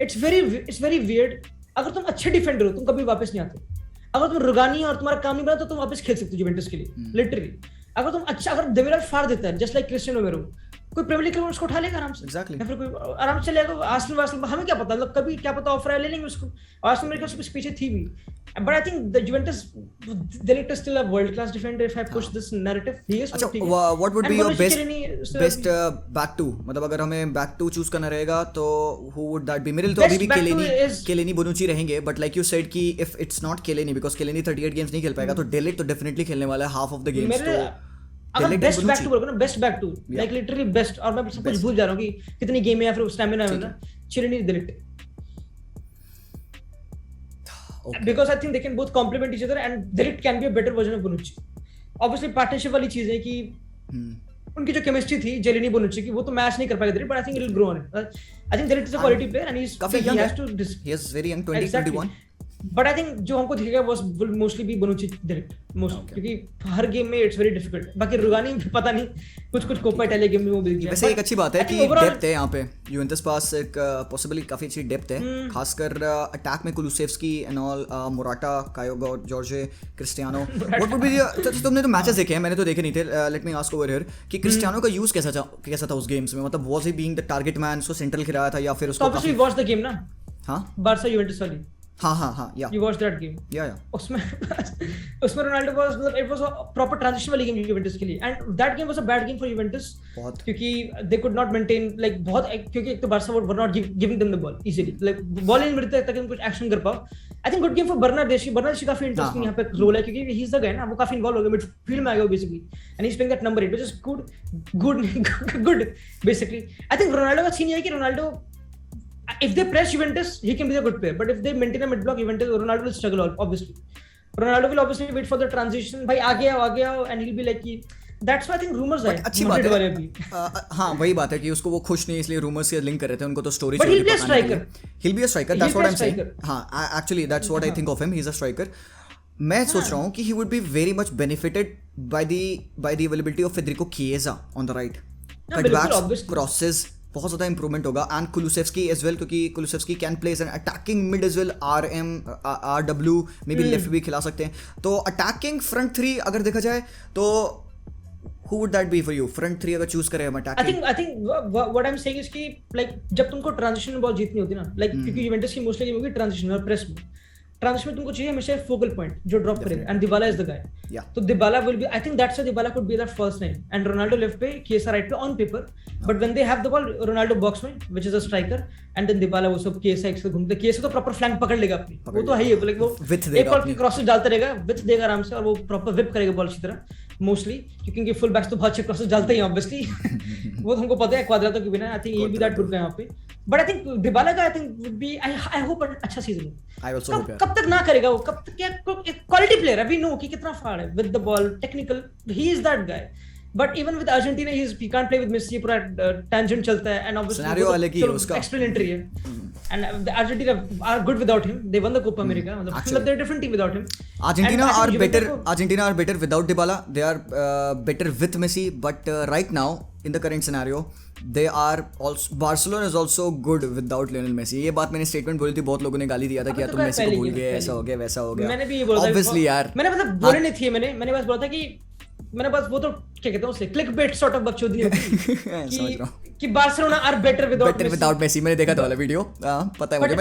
इट्स वेरी वियर्ड। अगर तुम अच्छे डिफेंडर हो तुम कभी वापस नहीं आते, अगर तुम रुगानी और तुम्हारा काम नहीं बना तो तुम वापस खेल सकते हो यूवेंटस के लिए लिटरली। अगर डेमिराल फाड़ देता है जस्ट लाइक क्रिस्टियानो रोमेरो, कोई प्रीमियर लीग क्लब उसको उठा लेगा आराम से, एग्जैक्टली, या फिर कोई आराम से चलेगा। आर्सेनल हमें क्या पता, मतलब कभी क्या पता ऑफर ले लेंगे उसको। आर्सेनल मेरे ख्याल से पीछे थी भी, but I think the Juventus they need to still a world class defender if I push this narrative. He is अच्छा, what would be your best back two, मतलब अगर हमें बैक टू चूज करना रहेगा तो हु वुड दैट बी? मेरे लिए तो अभी भी केलेनी बोनुची रहेंगे, बट लाइक यू सेड कि if it's not Chiellini, because Chiellini 38 games नहीं खेल पाएगा, तो डेलिट तो डेफिनेटली खेलने वाला है हाफ ऑफ द गेम्स। तो अगर बेस्ट बैक टू बोलोगे ना, best back two like literally best, और मैं सब कुछ भूल जा रहा हूं कि कितनी गेम है या फिर स्टैमिना है ना, चिलिनी delete, because I think they can both complement each other and Delit can be a better version of Bonucci. Obviously partnership वाली चीज है कि उनकी जो केमिस्ट्री थी जेलिनी बोनुची की वो तो मैच नहीं कर पाएगा Delit, but I think it will grow on it. I think Delit is a quality player and he has to he is very young, 2021. But I think जो हमको दिखेगा वो will mostly be Bonucci direct most, क्योंकि हर game में it's very difficult. बाकी Rugani पता नहीं कुछ कोपा इटालिया गेम में वो मिल गया। वैसे एक अच्छी बात है कि डेप्थ है यहाँ पे, यूवेंटस पास एक पॉसिबली काफी अच्छी डेप्थ है, खासकर अटैक में Kulusevski and all, Morata, Kaio, Jorge, Cristiano. What would be, तुमने तो मैचेस देखे हैं, मैंने तो देखे नहीं थे, let me ask over here कि क्रिस्टियानो का यूज कैसा था उस गेम्स में, मतलब was he being the target man, उसको सेंट्रल खिलाया था या फिर उसको ऑब्वियसली वॉच द गेम ना, हां बार्सा यूवेंटस वाली, हाँ या you watched that game, yeah उसमें रोनाल्डो was, मतलब it was a proper transition वाली game यूवेंटस के लिए, and that game was a bad game for Juventus बहुत, क्योंकि they could not maintain like बहुत, क्योंकि एक तो Barca were not giving them the ball easily, like ball नहीं मिलता ताकि हम कुछ एक्शन कर पाओ। I think good game for बर्नार्डेशी काफी इंटरेस्टिंग यहाँ पे रोल है, क्योंकि he is the guy ना, वो काफी इन्वॉल्व हो गया मिडफील्ड में आ गया basically, and he is playing that number 8 which is good basically। I think Ronaldo का सीन ये है कि Ronaldo if they press Juventus, he can be a good player. But if they maintain a mid block, Juventus, Ronaldo will struggle. Obviously, Ronaldo will obviously wait for the transition. भाई आ गया, and he'll be like कि that's why I think rumors है। अच्छी बात है। हाँ वही बात है कि उसको वो खुश नहीं, इसलिए rumors से लिंक कर रहे थे, उनको तो story. But he'll be a striker. He'll be a striker. That's what I'm saying. हाँ, actually that's what I think of him. He's a striker. मैं सोच रहा हूँ कि he would be very much benefited by the availability of Federico Chiesa on the right. Cutbacks, crosses, बहुत ज़्यादा improvement होगा, and Kulusevski as well, क्योंकि Kulusevski can play as an attacking mid as well, RW maybe left भी खिला सकते हैं, तो attacking front three अगर देखा जाए तो who would that be for you? Front three अगर चूज करें हम attacking. I think what I'm saying is कि like जब तुमको ट्रांजिशन में बॉल जीतनी होती है ना, like क्योंकि यूवेंटस की मोस्टली गेम होगी ट्रांजिशन और प्रेस में, ट्रांजिशन में तुमको चाहिए हमेशा फोकल पॉइंट जो ड्रॉप करेगा, and Dybala is the guy. तो Dybala will be, I think that's why Dybala could be that first nine, and Ronaldo left पे, केसा राइट पे on paper, but when they have the ball Ronaldo box में which is a striker, and then Dybala वो सब केसा एक से घूमते, केसा तो प्रॉपर फ्लैंक पकड़ लेगा अपनी, वो तो है ही, लाइक वो एक और क्रॉसेस डालता रहेगा, विथ देगा आराम से, और वो प्रॉपर विप करेगा बॉल अच्छी तरह मोस्टली, क्योंकि फुल बैक्स तो बहुत अच्छे क्रॉसेस डालते हैं ऑब्वियसली वो तो हमको पता है क्वाड्रातो के बिना। आई थिंक ये भी दैट गुड है यहाँ पे, बट आई थिंक डिबाला का I think would be, I hope अच्छा सीजन हो। I also hope. कब तक ना करेगा वो, कब तक, क्या क्वालिटी प्लेयर अभी नो कि कितना फाड़ है with the ball, technical, he is that guy. But even with Argentina he can't play with Messi, पूरा टेंजेंट चलता है एंड ऑब्वियसली सिनेरियो अलग ही है उसका, एक्सप्लेनेटरी है and Argentina are good without him, they won the Copa America, मतलब they are different team without him. Argentina are better without Dybala. They are better with Messi, but right now in the current scenario they are also, Barcelona is also good without Lionel Messi. ये बात मैंने statement बोली थी, बहुत लोगों ने गाली दिया था कि यार तुम मेसी को भूल गए, ऐसा हो गया वैसा हो गया. मैंने भी ये बोला था obviously यार, मैंने मतलब बोले नहीं थे, मैंने बस बोला था कि मैंने बस वो तो क्या कहते हैं उसे क्लिक बेट सॉर्ट ऑफ बकचोदी होती कि Barcelona are better without Messi. मैंने देखा था वाला वीडियो, पता है मुझे.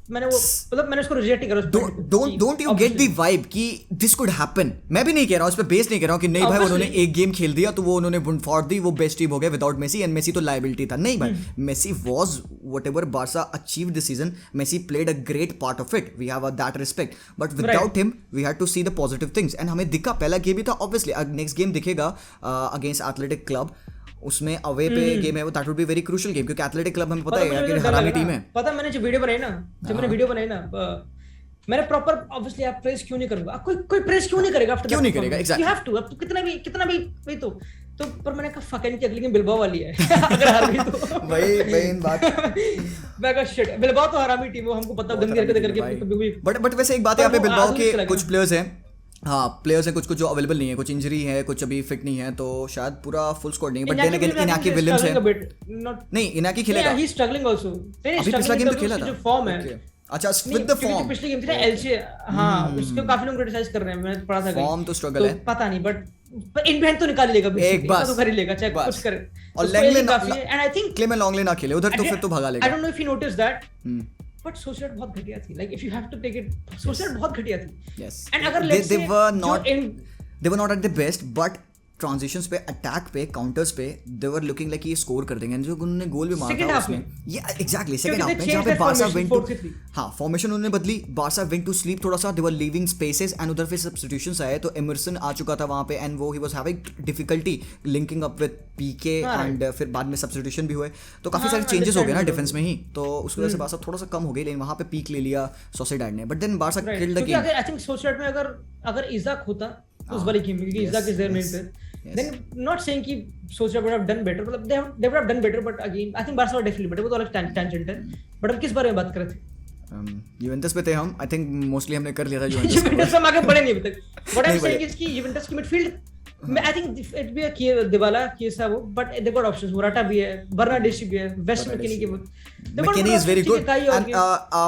मैंने मतलब मैंने उसको रिजेक्ट ही करा. Don't you get the vibe कि दिस कुड हैपन. मैं भी नहीं कह रहा हूं, उस पे बेस नहीं कर रहा हूं कि नहीं भाई उन्होंने एक गेम खेल दिया तो वो उन्होंने बुन फॉर दी, वो बेस्ट टीम हो गया विदाउट मेसी, एंड मेसी तो लायबिलिटी था. नहीं भाई, Messi was whatever Barca achieved this season, Messi played a great part of it, we have that respect, but without him we had to see the positive things. And हमें दिखा, पहला game भी था obviously, next game दिखेगा against Athletic Club, उसमें away पे game है वो, that would be very crucial game, क्योंकि एथलेटिक क्लब हमें पता है कि हरामी टीम है. पता मैंने जब वीडियो बनाई ना मैंने प्रॉपर ऑब्वियसली आप प्रेस क्यों नहीं करूंगा, कोई प्रेस क्यों नहीं करेगा आफ्टर, क्यों नहीं करेगा, एग्जैक्टली यू हैव टू, अब कितना भी वही तो पर मैंने कहा फक इनकी अगली गेम बिलबाओ वाली है अगर हार गई तो भाई मेन बात मैं कहा शिट, बिलबाओ तो हरामी टीम है, हमको पता गंदी हरकतें करके. बट वैसे एक बात है, यहाँ पे बिलबाओ के कुछ प्लेयर्स हैं, हाँ प्लेयर्स हैं कुछ जो अवेलेबल नहीं है, कुछ इंजरी है, कुछ अभी फिट नहीं है, तो शायद पूरा फुल स्क्वाड नहीं है. But then again Inaki Williams है, नहीं इनाकी खेलेगा, ही स्ट्रगलिंग आल्सो, अभी पिछला गेम तो खेला था, जो फॉर्म है. अच्छा विद द फॉर्म, पिछली गेम थी ना एलचे, हाँ उसको काफी लोग क्रिटिसाइज कर रहे हैं, मैंने पढ़ा था फॉर्म तो स्ट्रगल है, पता नहीं बट इन हैंड तो निकाल लेगा एक बार, तो कर ही लेगा, चाहे कुछ करे. और लैंगले काफी है and I think Clement Lenglet ना खेले उधर तो फिर तो भगा लेगा. I don't know if you notice that, but social बहुत घटिया थी, like if you have to take it, social बहुत घटिया थी. यस, एंड अगर let's say they were not at their best, but transitions पे, अटैक पे, काउंटर्स पे दे वर लुकिंग लाइक ये स्कोर कर देंगे. जो उन्होंने गोल भी मारा था उसमें, ये एग्जैक्टली सेकंड हाफ में, जहां पे बारसा वेंट टू, हां फॉर्मेशन उन्होंने बदली, बारसा वेंट टू स्लीप थोड़ा सा, दे वर लीविंग स्पेसेस, एंड उधर फिर सब्स्टिट्यूशंस आए, तो एमरसन आ चुका था वहां पे, एंड वो ही was having difficulty linking up with PK, and फिर बाद में सब्स्टिट्यूशन भी हुए, तो काफी सारे चेंजेस हो गए ना डिफेंस में ही, तो उसकी वजह से बारसा थोड़ा सा कम हो गई, लेकिन वहां पे पीक ले लिया सोसिएडाड ने. But then Barca killed the game. I think Sociedad में अगर इजाक होता उस वाली गेम में, क्योंकि Isak is their main player, then not saying कि Solskjaer would have done better, मतलब they would have done better, but again I think Barca was definitely better, वो तो अलग tangent है. बट हम किस बारे में बात कर रहे थे? यूवेंटस पे थे हम, आई थिंक मोस्टली हमने कर लिया था यूवेंटस हम आगे बढ़े नहीं अभी तक. What I'm saying is कि यूवेंटस की midfield, I think it be a Dybala Chiesa वो, but they got options, Morata भी है, Bernardes भी है, वेस्ट मैकेनी के वो, McKennie is very good. And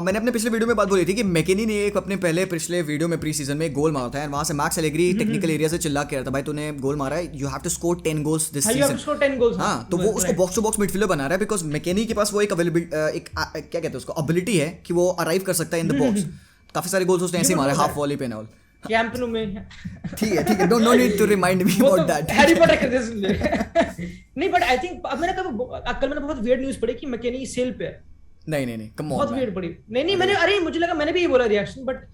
मैंने अपने पिछले वीडियो में बात बोली थी कि मैकेनी ने एक अपने पिछले वीडियो में प्री सीजन में गोल मारा था, एंड वहां से मैक्स एलेग्री टेक्निकल एरिया से चिल्ला के रहा था, भाई तूने गोल मारा है, you have to score 10 goals this season. हां, तो वो उसको बॉक्स टू बॉक्स मिडफील्डर बना रहा है, बिकॉज़ मैकेनी के पास वो एक अवेलेबल एक क्या कहते हैं उसको, एबिलिटी है कि वो अराइव कर सकता है इन द बॉक्स. काफी सारे गोल्स उसने ऐसे मारे हाफ वॉली पे ना ऑल. कैंप नो में ठीक है, no need to remind me about that. Harry Potter कर दे सुन ले. नहीं बट आई थिंक अब कल मैंने बहुत वियर्ड न्यूज़ पढ़ी कि मैकेनी सेल पे है. नहीं कम ऑन, बहुत वियर्ड पड़ी. नहीं मैंने, अरे मुझे लगा, मैंने भी ये बोला रिएक्शन, बट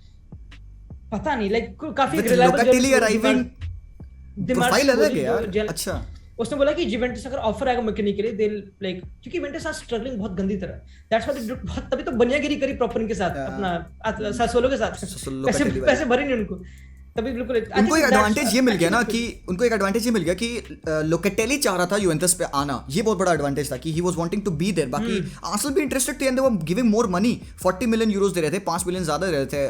पता नहीं, लाइक काफी रिलायबल लोकेटली अराइविंग प्रोफाइल अलग है यार. अच्छा, उसने बोला कि जुवेंटस अगर ऑफर आएगा मैकेनी के लिए, दे लाइक, क्योंकि जुवेंटस आर स्ट्रगलिंग बहुत गंदी तरह, दैट्स व्हाई बहुत, तभी तो बनियागिरी करी प्रॉपर इनके साथ, अपना सासोलो के साथ, पैसे भरे नहीं उनको, तभी बिल्कुल. उनको एक एडवांटेज ये मिल गया ना कि लोकेटेली चाह रहा था यूवेंटस पे आना, ये बहुत बड़ा एडवांटेज था कि he was wanting to be there. बाकी आर्सेनल भी इंटरेस्टेड थे, and they were giving more money, 40 million euros दे रहे थे, 5 मिलियन ज्यादा दे रहे थे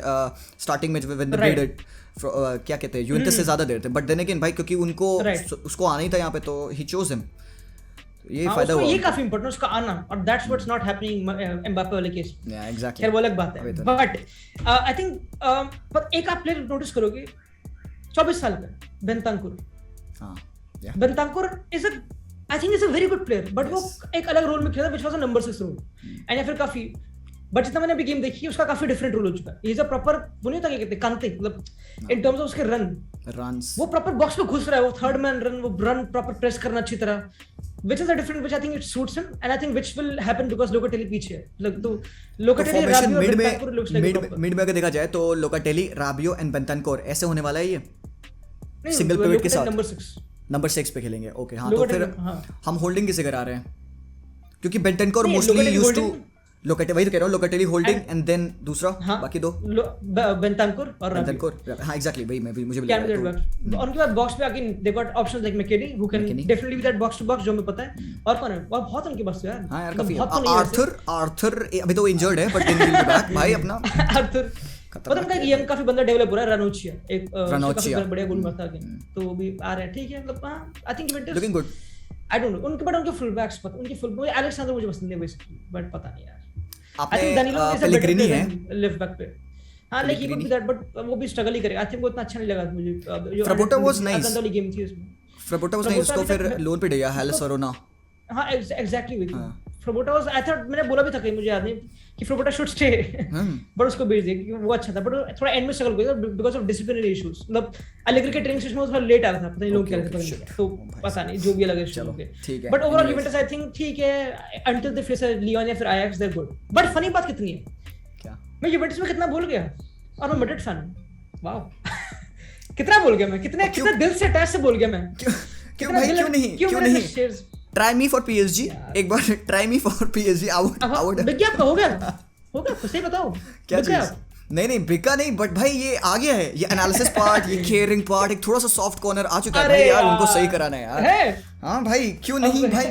स्टार्टिंग में व्हेन दे बीड इट, क्या कहते हैं, यूवेंटस से ज्यादा दे रहे थे. बट देन अगेन भाई, क्योंकि उनको उसको आना ही था यहाँ पे, तो ही चोज हिम. ये फायदा हुआ, ये काफी इंपॉर्टेंट उसका आना, और that's what's not happening Mbappe वाले केस. या एग्जैक्टली, खैर वो अलग बात है. बट आई थिंक पर एक आप प्लेयर नोटिस करोगे, 24 साल का बेंतांकुर. हां, Bentancur is I think is a very good player, but वो एक अलग रोल में खेला, which was a number 6 role, and या फिर काफी, बट जितना मैंने अभी गेम देखी उसका काफी डिफरेंट रोल हो चुका है. इज अ प्रॉपर, वो नहीं होता क्या कहते हैं, कांते, मतलब इन टर्म्स ऑफ उसके रन्स, वो प्रॉपर बॉक्स में घुस रहा है, वो थर्ड मैन रन, वो रन प्रॉपर प्रेस करना अच्छी तरह, which is a different, which I think it suits him, and I think which will happen because Locatelli पीछे है. like तो Locatelli, Rabiot और Bentancur looks like मिड में अगर देखा जाए तो Locatelli, Rabiot and Bentancur ऐसे होने वाला है ये सिंगल पिवट के साथ. नंबर 6 पे खेलेंगे. ओके, हाँ, तो फिर हम होल्डिंग किसे करा रहे हैं, क्योंकि Bentancur मोस्टली यूज्ड टू, लोकेटेली, वही तो कह रहा हूँ, लोकेटेली होल्डिंग एंड देन दूसरा, हाँ, बाकी दो बेंतानकुर और रबी। बेंतनकुर, हाँ एग्जैक्टली, वही मैं भी, मुझे भी क्या लगा मिड उनके बाद बॉक्स पे again they got options like McKennie who can McKennie। Definitely be that box to box, जो मुझे पता है। और कौन है, और बहुत उनके पास तो यार, हाँ यार मतलब काफी। बहुत तो नहीं है वैसे। आर्थर अभी तो इंजर्ड है बट विल बी बैक भाई अपना। आर्थर मतलब उनका एक यंग काफी बंदा डेवलप हो रहा है, रानोचिया एक रानोचिया। काफी बढ़िया गोल मारता है, तो वो भी आ रहा है, ठीक है, मतलब हां I think events looking good. I don't no उनके, बट उनके फुल बैक्स पता, उनके फुल, मुझे एलेक्सेंडर मुझे पसंद है बेसिकली, बट पता नहीं यार। आपने I think Danilo is a Pellegrini है लेफ्ट बैक पे, हां like he could be that, but वो भी स्ट्रगल ही करेगा। आई थिंक वो इतना अच्छा नहीं लगा मुझे जो फ्राबोटा वाज नाइस, वाली गेम थी उसमें। फ्राबोटा वाज नाइस, उसको फिर लोन पे दिया हेलस वरोना। हाँ एग्जैक्टली वही। फ्राबोटा वाज, आई थॉट, मैंने बोला भी था कहीं, मुझे याद नहीं कि फ्राबोटा शुड स्टे, बट उसको भेज दिया क्योंकि वो अच्छा था, बट थोड़ा एंड में स्ट्रगल किया बिकॉज़ ऑफ डिसिप्लिनरी इश्यूज। मतलब अलेग्री के ट्रेनिंग सेशन में थोड़ा लेट आया था, पता नहीं लोग क्या कहते हैं, तो पता नहीं जो भी लगे चलो, ठीक है। But overall events I think ठीक है अंटिल दे फेस लियोन या फिर Ajax, they are good. But funny बात कितनी है, क्या मैं इवेंट्स में कितना भूल गया, और मैं मैड्रिड फैन हूं, वाओ। कितना भूल गया मैं, कितने दिल से टच से बोल गया मैं। क्यों भाई, क्यों नहीं ट्राई मी फॉर पीएसजी, एक बार try me for PSG. I would big gap हो गया सही बताओ क्या चीज। नहीं बिका नहीं, बट भाई ये आ गया है, ये एनालिसिस पार्ट, ये केयरिंग पार्ट, एक थोड़ा सा सॉफ्ट कॉर्नर आ चुका है भाई यार, उनको सही कराना है यार। हाँ भाई क्यों नहीं भाई।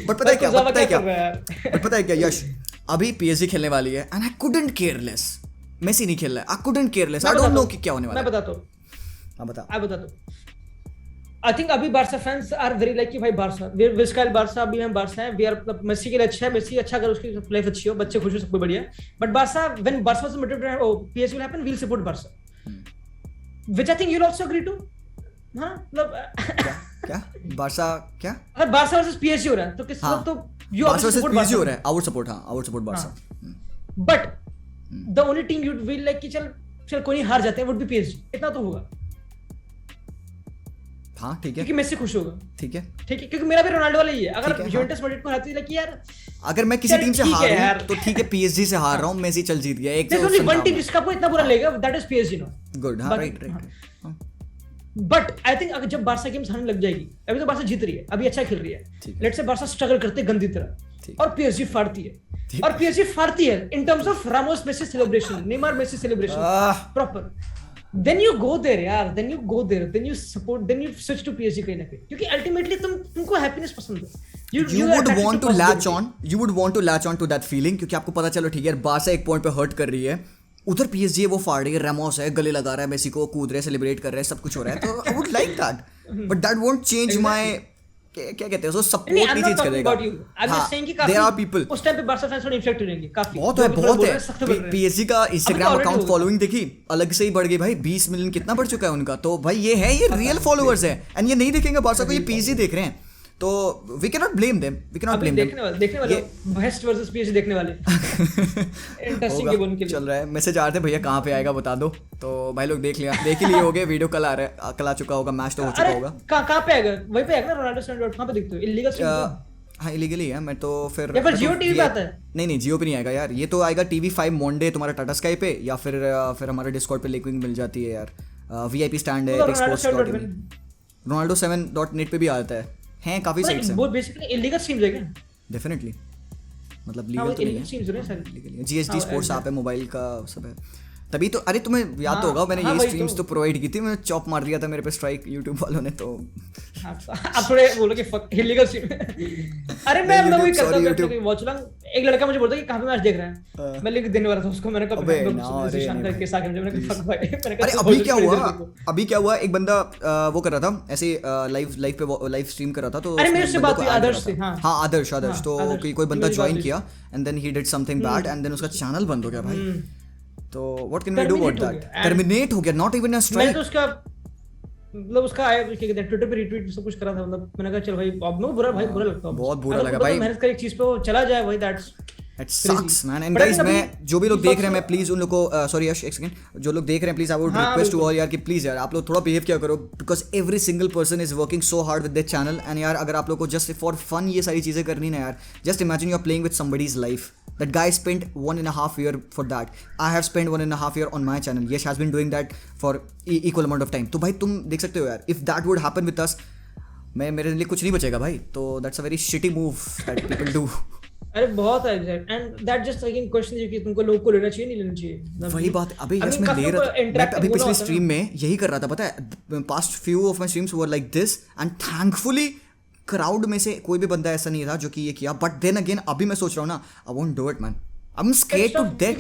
बट पता है क्या यश, अभी पीएसजी खेलने वाली है and I couldn't care less. Messi नहीं खेल रहा है, I couldn't care less, I don't know कि क्या होने वाला है। मैं बताता हूं, हां बता। आई थिंक अभी Barca fans are very like कि भाई बार्सा विस्काइल बार्सा, अभी हम बार्सा हैं, वी आर मतलब मेसी के लिए अच्छा है, मेसी अच्छा अगर उसकी लाइफ अच्छी हो, बच्चे खुश हो, सब कुछ बढ़िया। But Barca when Barca was Madrid ओ PSG will happen, we will support Barca, which I think you will also agree to. हां मतलब क्या बार्सा, क्या अगर बार्सा वर्सेस पीएसजी हो रहा है तो किस मतलब, तो यू बार्सा वर्सेस पीएसजी हो रहा है, आई वुड सपोर्ट, हां I would support Barca. But the only team you will like कि चल कोई हार जाते हैं, वुड बी पीएसजी, इतना तो होगा। हाँ ठीक है, क्योंकि मेसी खुश होगा, ठीक है, क्योंकि मेरा भी रोनाल्डो वाला ही है। अगर यूवेंटस मैड्रिड को हारती है कि यार अगर मैं किसी टीम से हार रहा हूं तो ठीक है, पीएसजी से हार रहा हूं, मेसी चल जीत गया, एक तो वन टीम जिसका आपको इतना बुरा लगेगा, that is PSG no good. हां राइट। बट आई थिंक अगर जब बार्सा गेम्स हारने लग जाएगी, अभी तो बार्सा जीत रही है, अभी अच्छा खेल रही है, लेट्स से बार्सा स्ट्रगल करते गंदी तरह और पीएसजी फाड़ती है, और पीएसजी फाड़ती है in terms of Ramos Messi celebration, Neymar Messi celebration proper, then you go there यार, then you support, then you switch to PSG कहीं ना कहीं, क्योंकि ultimately तुमको happiness पसंद है, you would want to latch on to that feeling, क्योंकि आपको पता चलो ठीक है यार बार्सा एक पॉइंट पे हर्ट कर रही है, उधर पीएसजी है वो फाड़ रही है, रेमोस है गले लगा रहा है, मेसी को कूद रहे, सेलिब्रेट कर रहे हैं, सब कुछ हो रहा है, तो I would like that, but that won't change my क्या कहते हैं उसको, सपोर्ट नहीं चेंज करेगा। देयर आर पीपल उस टाइम पे बार्सा फैंस थोड़े इन्फ्लेक्ट रहेंगे काफी, बहुत है। पीएसजी का इंस्टाग्राम अकाउंट फॉलोइंग देखी अलग से ही बढ़ गई भाई, 20 मिलियन कितना बढ़ चुका है उनका, तो भाई ये है, ये रियल फॉलोअर्स है, एंड ये नहीं देखेंगे बार्सा को, ये पीएसजी देख रहे हैं, तो we can not blame them, देखने वाले वेस्ट वर्सेस पीएसजी देखने वाले इंटरेस्टिंग गेम उनके लिए चल रहा है। मैसेज आ रहे थे भैया कहाँ पे आएगा बता दो, तो भाई लोग देख ही लिए होगे, वीडियो कल आ चुका होगा, मैच तो हो चुका होगा। कहाँ पे आएगा, वहीं पे आएगा ना रोनाल्डो स्टैंड, कहाँ पे दिखते हो, इलीगल स्ट्रीम? हाँ इलीगली है, मैं तो फिर जियो टीवी पे आता है। नहीं जियो पे नहीं आएगा यार, ये तो आएगा TV5 मंडे तुम्हारा टाटा स्काई पे, या फिर हमारे डिस्कॉर्ड पे लिंक मिल जाती है यार, VIP स्टैंड है, रोनाल्डो 7.net पे भी आता है काफी साइट्स हैं, वो बेसिकली इलीगल स्ट्रीम्स है क्या? डेफिनेटली, मतलब लीगल तो नहीं है, GST स्पोर्ट्स ऐप है, मोबाइल का सब है, तभी तो। अरे तुम्हें याद तो होगा मैंने ये स्ट्रीम्स तो प्रोवाइड की थी, मैंने चॉप मार दिया था मेरे पे स्ट्राइक यूट्यूब वालों ने, तो आप थोड़े बोलो कि फक इलीगल स्ट्रीम। अरे मैं वही करता हूं, वॉच लॉन्ग एक लड़का मुझे बोलता है कि कहां पे मैच देख रहा है, मैं लिंक देने वाला था उसको, मैंने कहा शान करके साथ में, मैंने कहा फक भाई, मैंने कहा अरे अभी क्या हुआ एक बंदा वो कर रहा था ऐसे लाइव स्ट्रीम कर रहा था, तो अरे मेरे से बात हुई आदर्श से, हां आदर्श तो कोई बंदा ज्वाइन किया and then he did something bad and then उसका चैनल बंद हो गया भाई, तो what can we do about that? Terminate हो गया, नॉट इवन अ स्ट्राइक। मैं तो उसका मतलब उसका आया क्या कहते हैं, ट्विटर पे रीट्वीट सब कुछ करा था, मतलब मैंने कहा चल भाई, अब मैं बुरा लगता है, बहुत बुरा लगा भाई, मेहनत कर एक चीज पे वो चला जाए भाई, that's It sucks man, and guys मैं जो भी लोग देख रहे हैं मैं प्लीज उन लोग को सॉरी यश एक सेकंड, जो लोग देख रहे हैं please I would request to all यार कि प्लीज यार आप लोग थोड़ा बिहेव किया करो, because every single person is working so hard with their channel, and यार अगर आप लोग को जस्ट फॉर फन ये सारी चीजें करनी ना यार, just imagine you are playing with somebody's life, that guy spent 1.5 year for that, I have spent 1.5 year on my channel, Yash has been doing that for equal amount of time, तो भाई तुम देख सकते हो यार, if that would happen with us, मेरे लिए कुछ नहीं बचेगा भाई, तो that's a very shitty move that people do. अरे बहुत है exact, and that just again question है कि तुमको लोग को लेना चाहिए नहीं लेना चाहिए। वही बात अभी यस मैं ले रहा था, मैं अभी पिछली स्ट्रीम में यही कर रहा था पता है, past few of my streams were like this and thankfully crowd में से कोई भी बंदा ऐसा नहीं था जो कि ये किया, बट देन अगेन अभी मैं सोच रहा हूँ ना I won't do it man, I am scared to death.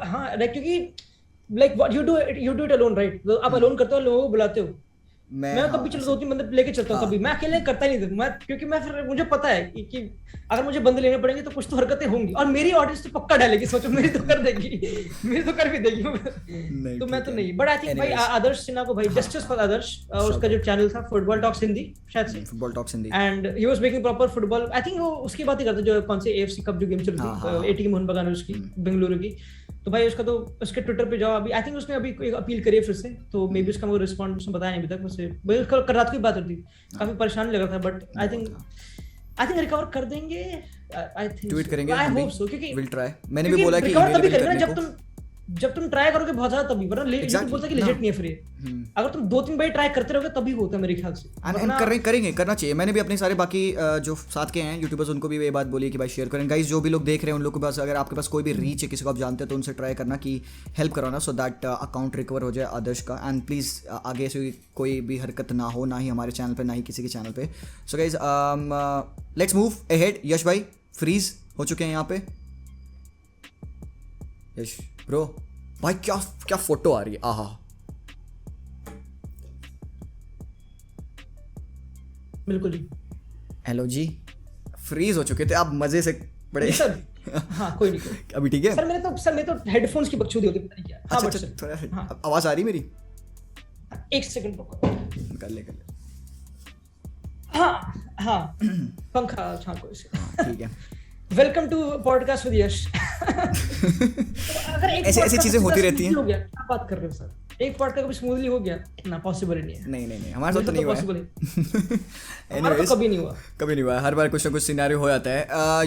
हाँ क्योंकि like you do it alone right, आप अलोन करते हो, लोगों को बुलाते हो। मैं कभी चलो 2-3 बंदे लेके चलता हूँ, कभी मैं अकेले करता ही नहीं था मैं, क्योंकि मैं फिर मुझे पता है कि अगर मुझे बंदे लेने पड़ेंगे तो कुछ तो हरकतें होंगी, और मेरी ऑडियंस तो पक्का डालेगी, सोचो मेरी तो कर देगी, मेरी तो कर भी देगी तो मैं तो नहीं। बट आई थिंक भाई आदर्श सिन्हा को भाई, जस्टिस फॉर आदर्श, उसका जो चैनल था फुटबॉल टॉक्स हिंदी शायद से, football talks Hindi, and he was making proper football, I think वो उसकी बात ही करता जो कौन से एएफसी कप जो गेम चल रही थी एटी मोहन बगान उसकी बेंगलुरु की, तो भाई उसका तो उसके ट्विटर पे जाओ अभी, आई थिंक उसने अभी कोई अपील करी है फिर से, तो मे बी उसका मुझे रिस्पॉन्ड उसने बताया नहीं अभी तक मुझसे, भाई उसका कल रात की बात होती काफी परेशान लग रहा था, बट आई थिंक रिकवर कर देंगे, आई थिंक ट्वीट करेंगे, आई होप सो, क्योंकि विल ट्राई, मैंने भी बोला कि रिकवर तभी करेंगे ना जब तुम ट्राई करोगे बहुत ज्यादा, तभी वरना यूट्यूब बोलता है कि लेजिट नहीं है फ्री, अगर तुम 2-3 बार ट्राई करते रहोगे तभी होता है मेरे ख्याल से, करेंगे करना चाहिए। मैंने भी अपने सारे बाकी जो साथ के हैं यूट्यूबर्स उनको भी ये बात बोली कि भाई शेयर करें गाइस, जो भी लोग देख रहे हैं उन लोग के पास अगर आपके पास कोई भी रीच है, किसी को आप जानते हैं तो उनसे ट्राई करना कि हेल्प कराना, सो दैट अकाउंट रिकवर हो जाए आदर्श का, एंड प्लीज़ आगे से कोई भी हरकत ना हो, ना ही हमारे चैनल पे ना ही किसी के चैनल पे। So guys let's move ahead. Yash भाई फ्रीज हो चुके हैं यहाँ पे, यश ब्रो भाई क्या क्या फोटो आ रही है, आहा बिल्कुल जी। हेलो जी, फ्रीज हो चुके थे आप मजे से बड़े सर हाँ कोई नहीं अभी ठीक है सर, मेरे तो हेडफोन्स की बकचोदी होती पता नहीं क्या। हाँ, अच्छा थोड़ा आवाज आ रही मेरी, एक सेकंड रुको, कर ले हाँ पंखा झाँको इसे, ठीक है। वेलकम टू पॉडकास्ट विद यश। अगर ऐसी चीजें होती रहती हैं। क्या बात कर रहे हो सर, एक पॉडकास्ट कभी स्मूथली हो गया ना, पॉसिबल ही नहीं है। नहीं हमारे साथ तो नहीं हुआ है। एनीवेज कभी नहीं हुआ, हर बार कुछ ना कुछ सिनेरियो हो जाता है।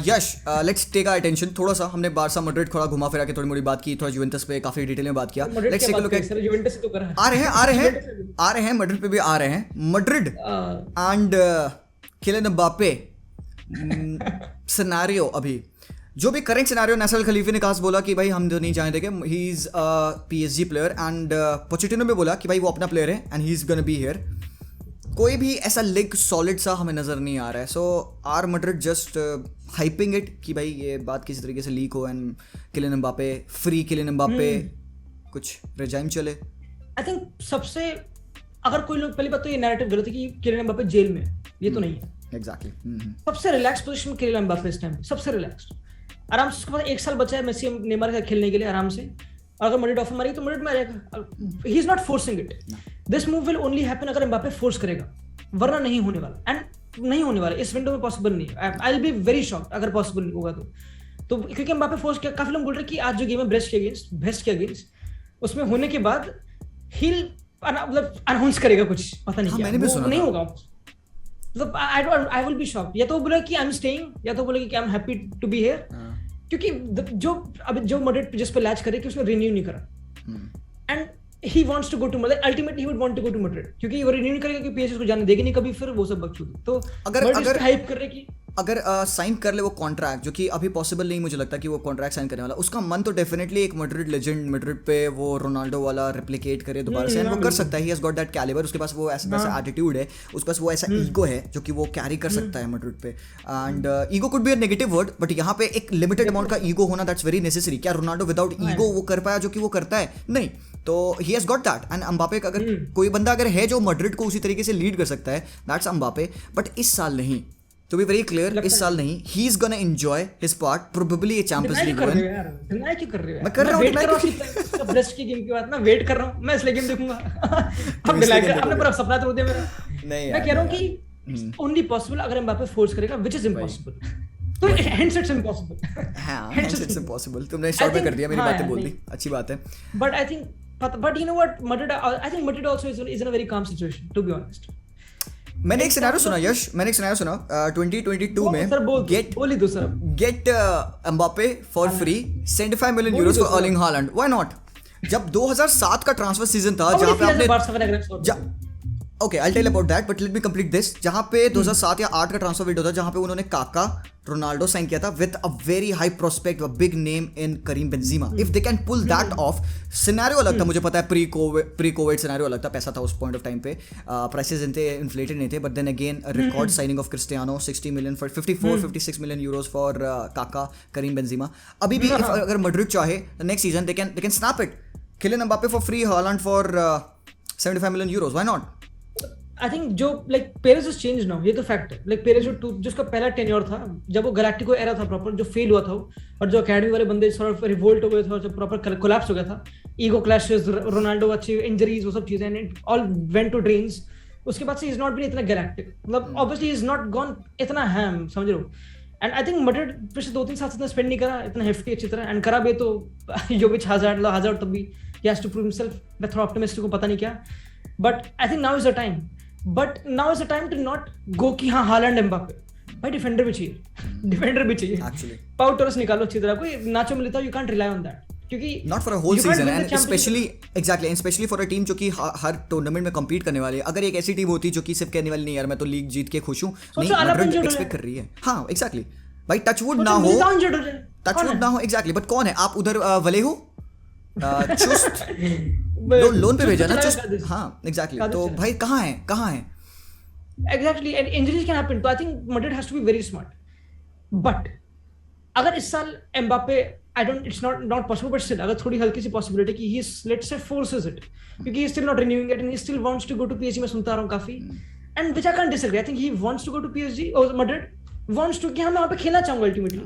यश लेट्स टेक आवर अटेंशन, थोड़ा सा हमने बारसा मैड्रिड थोड़ा घुमा फिरा के थोड़ी मोड़ी बात की, थोड़ा जुवेंटस पे काफी डिटेल में बात किया। Let's take a look at Juventus से तो कर आ रहे हैं मैड्रिड पे भी आ रहे हैं, Madrid and Kylian Mbappe scenario. अभी जो भी करेंट सिनेरियो, नासर खलीफी ने कहा बोला कि भाई हम तो नहीं जाने देंगे, he is PSG player, and Pochettino भी बोला कि भाई वो अपना प्लेयर है and he is gonna be here. कोई भी ऐसा लिग सॉलिड सा हमें नजर नहीं आ रहा है, so are Madrid just hyping it कि भाई ये बात किसी तरीके से लीक हो and Kylian Mbappe free, Kylian Mbappe कुछ रेजाइम चले। आई थिंक सबसे अगर कोई लोग, पहली बात तो ये नैरेटिव गलत है कि किलियन एम्बाप्पे जेल में, ये तो नहीं है एग्जैक्टली। सबसे रिलैक्स पोजीशन में किलियन एम्बाप्पे इस टाइम पे, सबसे रिलैक्स्ड, आराम से उसके पास 1 साल बचा है मेसी नेमार के खेलने के लिए आराम से, और अगर मैड्रिड ऑफर मारेगी तो मैड्रिड में आ जाएगा, he is not forcing it, this move will only happen अगर एम्बाप्पे फोर्स करेगा, वरना नहीं होने वाला, एंड नहीं होने वाला इस विंडो में, पॉसिबल नहीं है। I will be very shocked अगर पॉसिबल होगा तो क्योंकि एम्बाप्पे फोर्स किया, काफी लोग बोल रहे हैं कि आज जो गेम है ब्रेस्ट के अगेंस्ट उसमें होने के बाद हिल मतलब अनाउंस करेगा कुछ, पता नहीं क्या, मैंने भी सुना नहीं होगा, मतलब आई विल बी शॉक्ड, या तो बोला कि आई एम स्टेइंग, या तो बोला कि I am happy to be here, क्योंकि जो मैड्रिड जिस पे लैच करे कि उसने रिन्यू नहीं करा, and he wants to go to Madrid, ultimately he would want to go to Madrid, क्योंकि वो रिन्यू नहीं करेगा कि PSG उसको जाने देगी नहीं कभी, फिर वो सब बकचोदी। तो अगर हाइप कर रहे कि अगर साइन कर ले वो कॉन्ट्रैक्ट, जो कि अभी पॉसिबल नहीं मुझे लगता कि वो कॉन्ट्रैक्ट साइन करने वाला, उसका मन तो डेफिनेटली एक मैड्रिड लेजेंड, मैड्रिड पे वो रोनाल्डो वाला रेप्लिकेट करे दोबारा से, वो कर सकता है, he has got that calibre, उसके पास वो ऐसा एटीट्यूड है, उसके पास वो ऐसा ईगो है जो कि वो कैरी कर सकता है मैड्रिड पे, and ego could be a negative word, but यहाँ पे एक लिमिटेड अमाउंट का ईगो होना दैट्स वेरी नेसेसरी। क्या रोनाल्डो विदाउट ईगो वो कर पाया जो कि वो करता है? नहीं, तो ही has got that, and Mbappe अगर कोई बंदा अगर है जो मैड्रिड को उसी तरीके से लीड कर सकता है, दैट्स एम्बाप्पे, बट इस साल नहीं, to be very clear, इस साल नहीं, he is gonna enjoy his part, probably a Champions League win। Deny क्यों कर रहे हो? मैं कर रहा हूँ, ब्रेस्ट की गेम की बात, मैं वेट कर रहा हूँ, मैं इसलिए गेम देखूंगा। अब डिनाई कर, आपने पूरा सपना तोड़ दिया मेरा। नहीं मैं कह रहा हूँ कि ओनली पॉसिबल अगर एम्बाप्पे फोर्स करेगा, व्हिच इज इम्पॉसिबल, तो हेंस इट्स इम्पॉसिबल। हां, हेंस इट्स इम्पॉसिबल, तुमने शॉर्ट में कर दिया, मेरी बातें बोल दी, अच्छी बात है। But I think, but you know what, Madrid, I think Madrid also is in a very calm situation, to be honest. मैंने एक सिनेरियो सुना यश, 2022 में get Mbappe for free, 75 million euros for Erling Haaland, why not? जब 2007 का transfer season था जहां पे आपने okay I tell about that but let me complete this. जहां पे 2007 या 8 का ट्रांसफर विंडो था जहां पे उन्होंने काका रोनाल्डो साइन किया था with a very high prospect, a big name in Karim Benzema. If they can pull that off, scenario अलग था, मुझे पता है प्री कोविड सिनेरियो अलग था, पैसा था उस पॉइंट ऑफ टाइम पे, प्राइसेस इनते इन्फ्लेटेड नहीं थे, but then again record signing of Cristiano 60 million for 56 million euros for Kaka Karim Benzema. अभी भी अगर मैड्रिड चाहे next season they can snap it, Kylian Mbappe for free, Haaland for 75 million euros, why not? I think जो like Perez is change now, ये तो fact है. Like Perez जो जिसका पहला टेन्योर था जब वो गैलेक्टिको एरा था प्रॉपर, जो फेल हुआ था वो, और जो एकेडमी वाले बंदे थोड़ा रिवोल्ट हो गए थे और जो प्रॉपर कोलैप्स हो गया था, ईगो क्लैशेस, रोनाल्डो अच्छी इंजरीज, वो सब चीजें, and it all went to drains. उसके बाद से इज नॉट बीन इतना गैलेक्टिक, मतलब ऑब्वियसली इज नॉट गॉन इतना हैम, समझ रहे हो. एंड आई थिंक मैड्रिड पिछले 2-3 साल से इतना स्पेंड नहीं करा इतना हेफ्टी अच्छी तरह, एंड करा भी तो जो भी 1000 तब भी he has to prove himself. मैं थोड़ा ऑप्टिमिस्टिक हूँ, पता नहीं क्या, but I think now is the time. But now is the time to not go कि हाँ हालैंड एम्बापे, भाई डिफेंडर भी चाहिए, डिफेंडर भी चाहिए. एक्चुअली पाउ टोरेस निकालो अच्छी तरह, कोई नाचो मिलता है, you can't rely on that, क्योंकि not for a whole season and specially exactly specially for a team जो कि हर टूर्नामेंट में compete करने वाली है. अगर एक ऐसी टीम होती जो कि सिर्फ कहने वाली नहीं यार मैं तो लीग जीत के खुश हूँ, नहीं मैड्रिड एक्सपेक्ट कर रही है. हाँ एग्जैक्टली भाई, टचवुड ना हो, एग्जैक्टली, बट कौन है आप उधर वाले हो चुस्त लोन पे भेजा ना चुस्त. हाँ एग्जैक्टली, तो भाई कहाँ है exactly, and injuries can happen. So I think Madrid has to be very smart. But अगर इस साल Mbappe, it's not possible, but still अगर थोड़ी हल्की सी possibility कि he let's say forces it, क्योंकि he is still not renewing it and he still wants to go to PSG, मैं सुनता रहा हूँ काफी, and which I can't disagree. I think he wants to go to PSG or Madrid wants to कि हाँ मैं वहाँ पे खेलना चाहूँगा ultimately,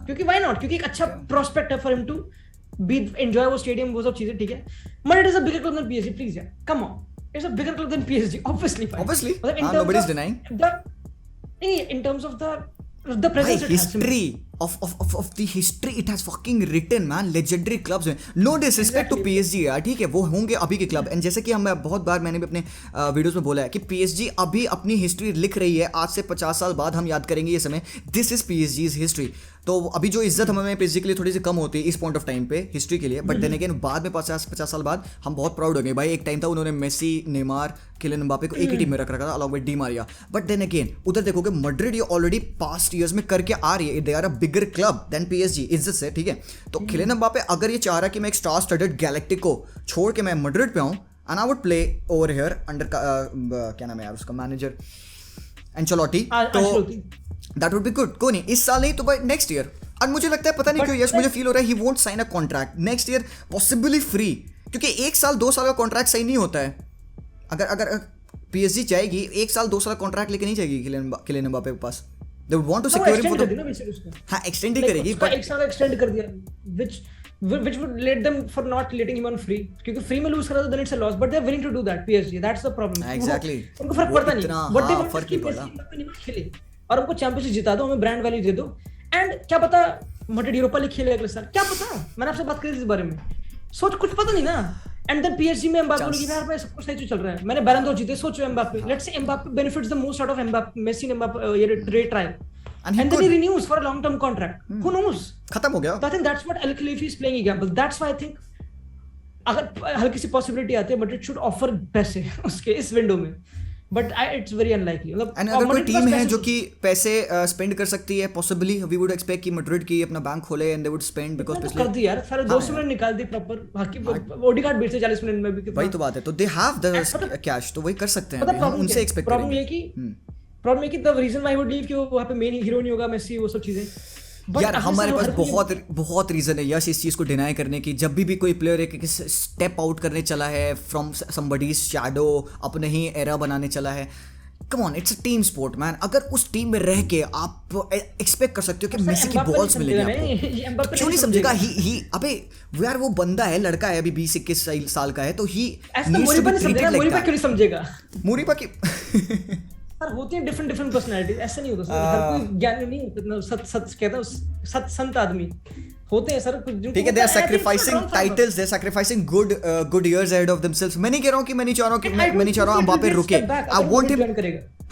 क्योंकि why not, क्योंकि एक अच्छा prospect है for him to be enjoy वो stadium, वो सब चीजें, ठीक है. Madrid is a bigger club than PSG, please यार, come on. It's a bigger club than PSG, obviously. Nobody's denying. In terms of the presence, history of the history it has fucking written, man. Legendary clubs में. No disrespect to PSG यार, ठीक है, वो होंगे अभी के club, and जैसे कि हम बहुत बार मैंने भी अपने वीडियोस में बोला है कि PSG अभी अपनी हिस्ट्री लिख रही है. आज से 50 साल बाद हम याद करेंगे ये समय. This is PSG's history. तो अभी जो इज्जत हमें PSG के लिए थोड़ी सी कम होती है इस पॉइंट ऑफ टाइम पे हिस्ट्री के लिए, बट देन अगेन बाद में 50 साल बाद हम बहुत प्राउड हो गए. भाई एक टाइम था उन्होंने मेसी, नेमार, किलियन एम्बापे को एक ही टीम में रख रखा था along with Di Maria. But then again उधर देखोगे मैड्रिड ये ऑलरेडी पास्ट ईयर्स में करके आ रही है. They are a bigger club than PSG इज्जत से, ठीक है. तो किलियन एम्बापे अगर ये चाह रहा है कि मैं एक स्टार स्टडेड गैलेक्टिको छोड़ के मैं मैड्रिड पे आऊँ, and I would play over here under क्या नाम है यार उसका मैनेजर, एंचेलोटी, तो दैट वुड बी गुड. कोई नहीं इस साल नहीं तो भाई नेक्स्ट ईयर. और मुझे लगता है पता नहीं क्यों यश मुझे फील हो रहा है he won't sign a contract next year, possibly free, क्योंकि 1 साल 2 साल का कॉन्ट्रैक्ट सही नहीं होता है. अगर PSG चाहेगी 1 साल 2 साल कॉन्ट्रैक्ट लेके नहीं जाएगी किलियन एम्बापे के पास. They would want to secure him for the हाँ extend ही करेगी, but 1 साल extend कर दिया, which would let them for not letting him on free, क्योंकि free में lose करा तो then it's a loss, but they're willing to do that. PSG, that's the problem. Exactly. उनको फर्क पड़ता नहीं, but they want कि PSG खेले और हमको चैंपियनशिप जिता दो, हमें ब्रांड वैल्यू दे दो, एंड क्या पता मैड्रिड यूरोपा लीग खेले अगले साल, क्या पता. मैंने आपसे बात करी इस बारे में, सोच कुछ पता नहीं ना. एंड देन PSG में एम्बापे ने यार भाई सब कुछ सही चल रहा है, मैंने बैलन d'Or जीते, सोचो Mbappe, let's say Mbappe benefits the most out of Mbappe, Messi ने एम्बापे ये रेट ट्रायल and then he renews for a long term contract. Who knows, खत्म हो गया. I think that's what Al Khalifi is playing a gamble. That's why I think अगर हल्की सी possibility आती है बट इट शुड ऑफर पैसे उसके इस विंडो में, बट इट्स वेरी अनलाइकली. मतलब अगर कोई टीम है जो कि पैसे स्पेंड कर सकती है, पॉसिबली वी वुड एक्सपेक्ट कि मैड्रिड की अपना बैंक खोले and they would spend, because पिछले कर दी यार सारे 200 मिनट निकाल दी प्रॉपर, बाकी ओडीगार्ड बेच से 40 मिनट में भी. वही तो बात है, तो दे हैव द कैश, तो वही कर सकते हैं. हम उनसे एक्सपेक्ट करेंगे. प्रॉब्लम ये कि the reason why would leave कि वो वहां पे मेन हीरो नहीं होगा मेसी, वो सब चीजें. यार हमारे पास बहुत रीजन है यश इस चीज को डिनाई करने की. जब भी कोई प्लेयर एक स्टेप आउट करने चला है फ्रॉम समबडीज शैडो, अपने ही एरा बनाने चला है, come on, it's a team sport man. अगर उस टीम में रह के आप एक्सपेक्ट कर सकते हो कि मेसी की बॉल्स मिलेगी आपको, तो क्यों नहीं समझेगा. ही अबे यार वो बंदा है, लड़का है, अभी 20-21 साल का है, तो he needs to be treated like that. क्यों नहीं समझेगा मोरिबा की पर होती है डिफरेंट पर्सनालिटीज, ऐसा नहीं होता सर. हर कोई ज्ञानी नहीं होता, सच कहता हूं, सत संत आदमी होते हैं सर. ठीक है, they are sacrificing titles, they are sacrificing good years ahead of themselves. मैं नहीं कह रहा हूं कि मैं नहीं चाह रहा हूं एम्बापे रुके. आई वांट हिम,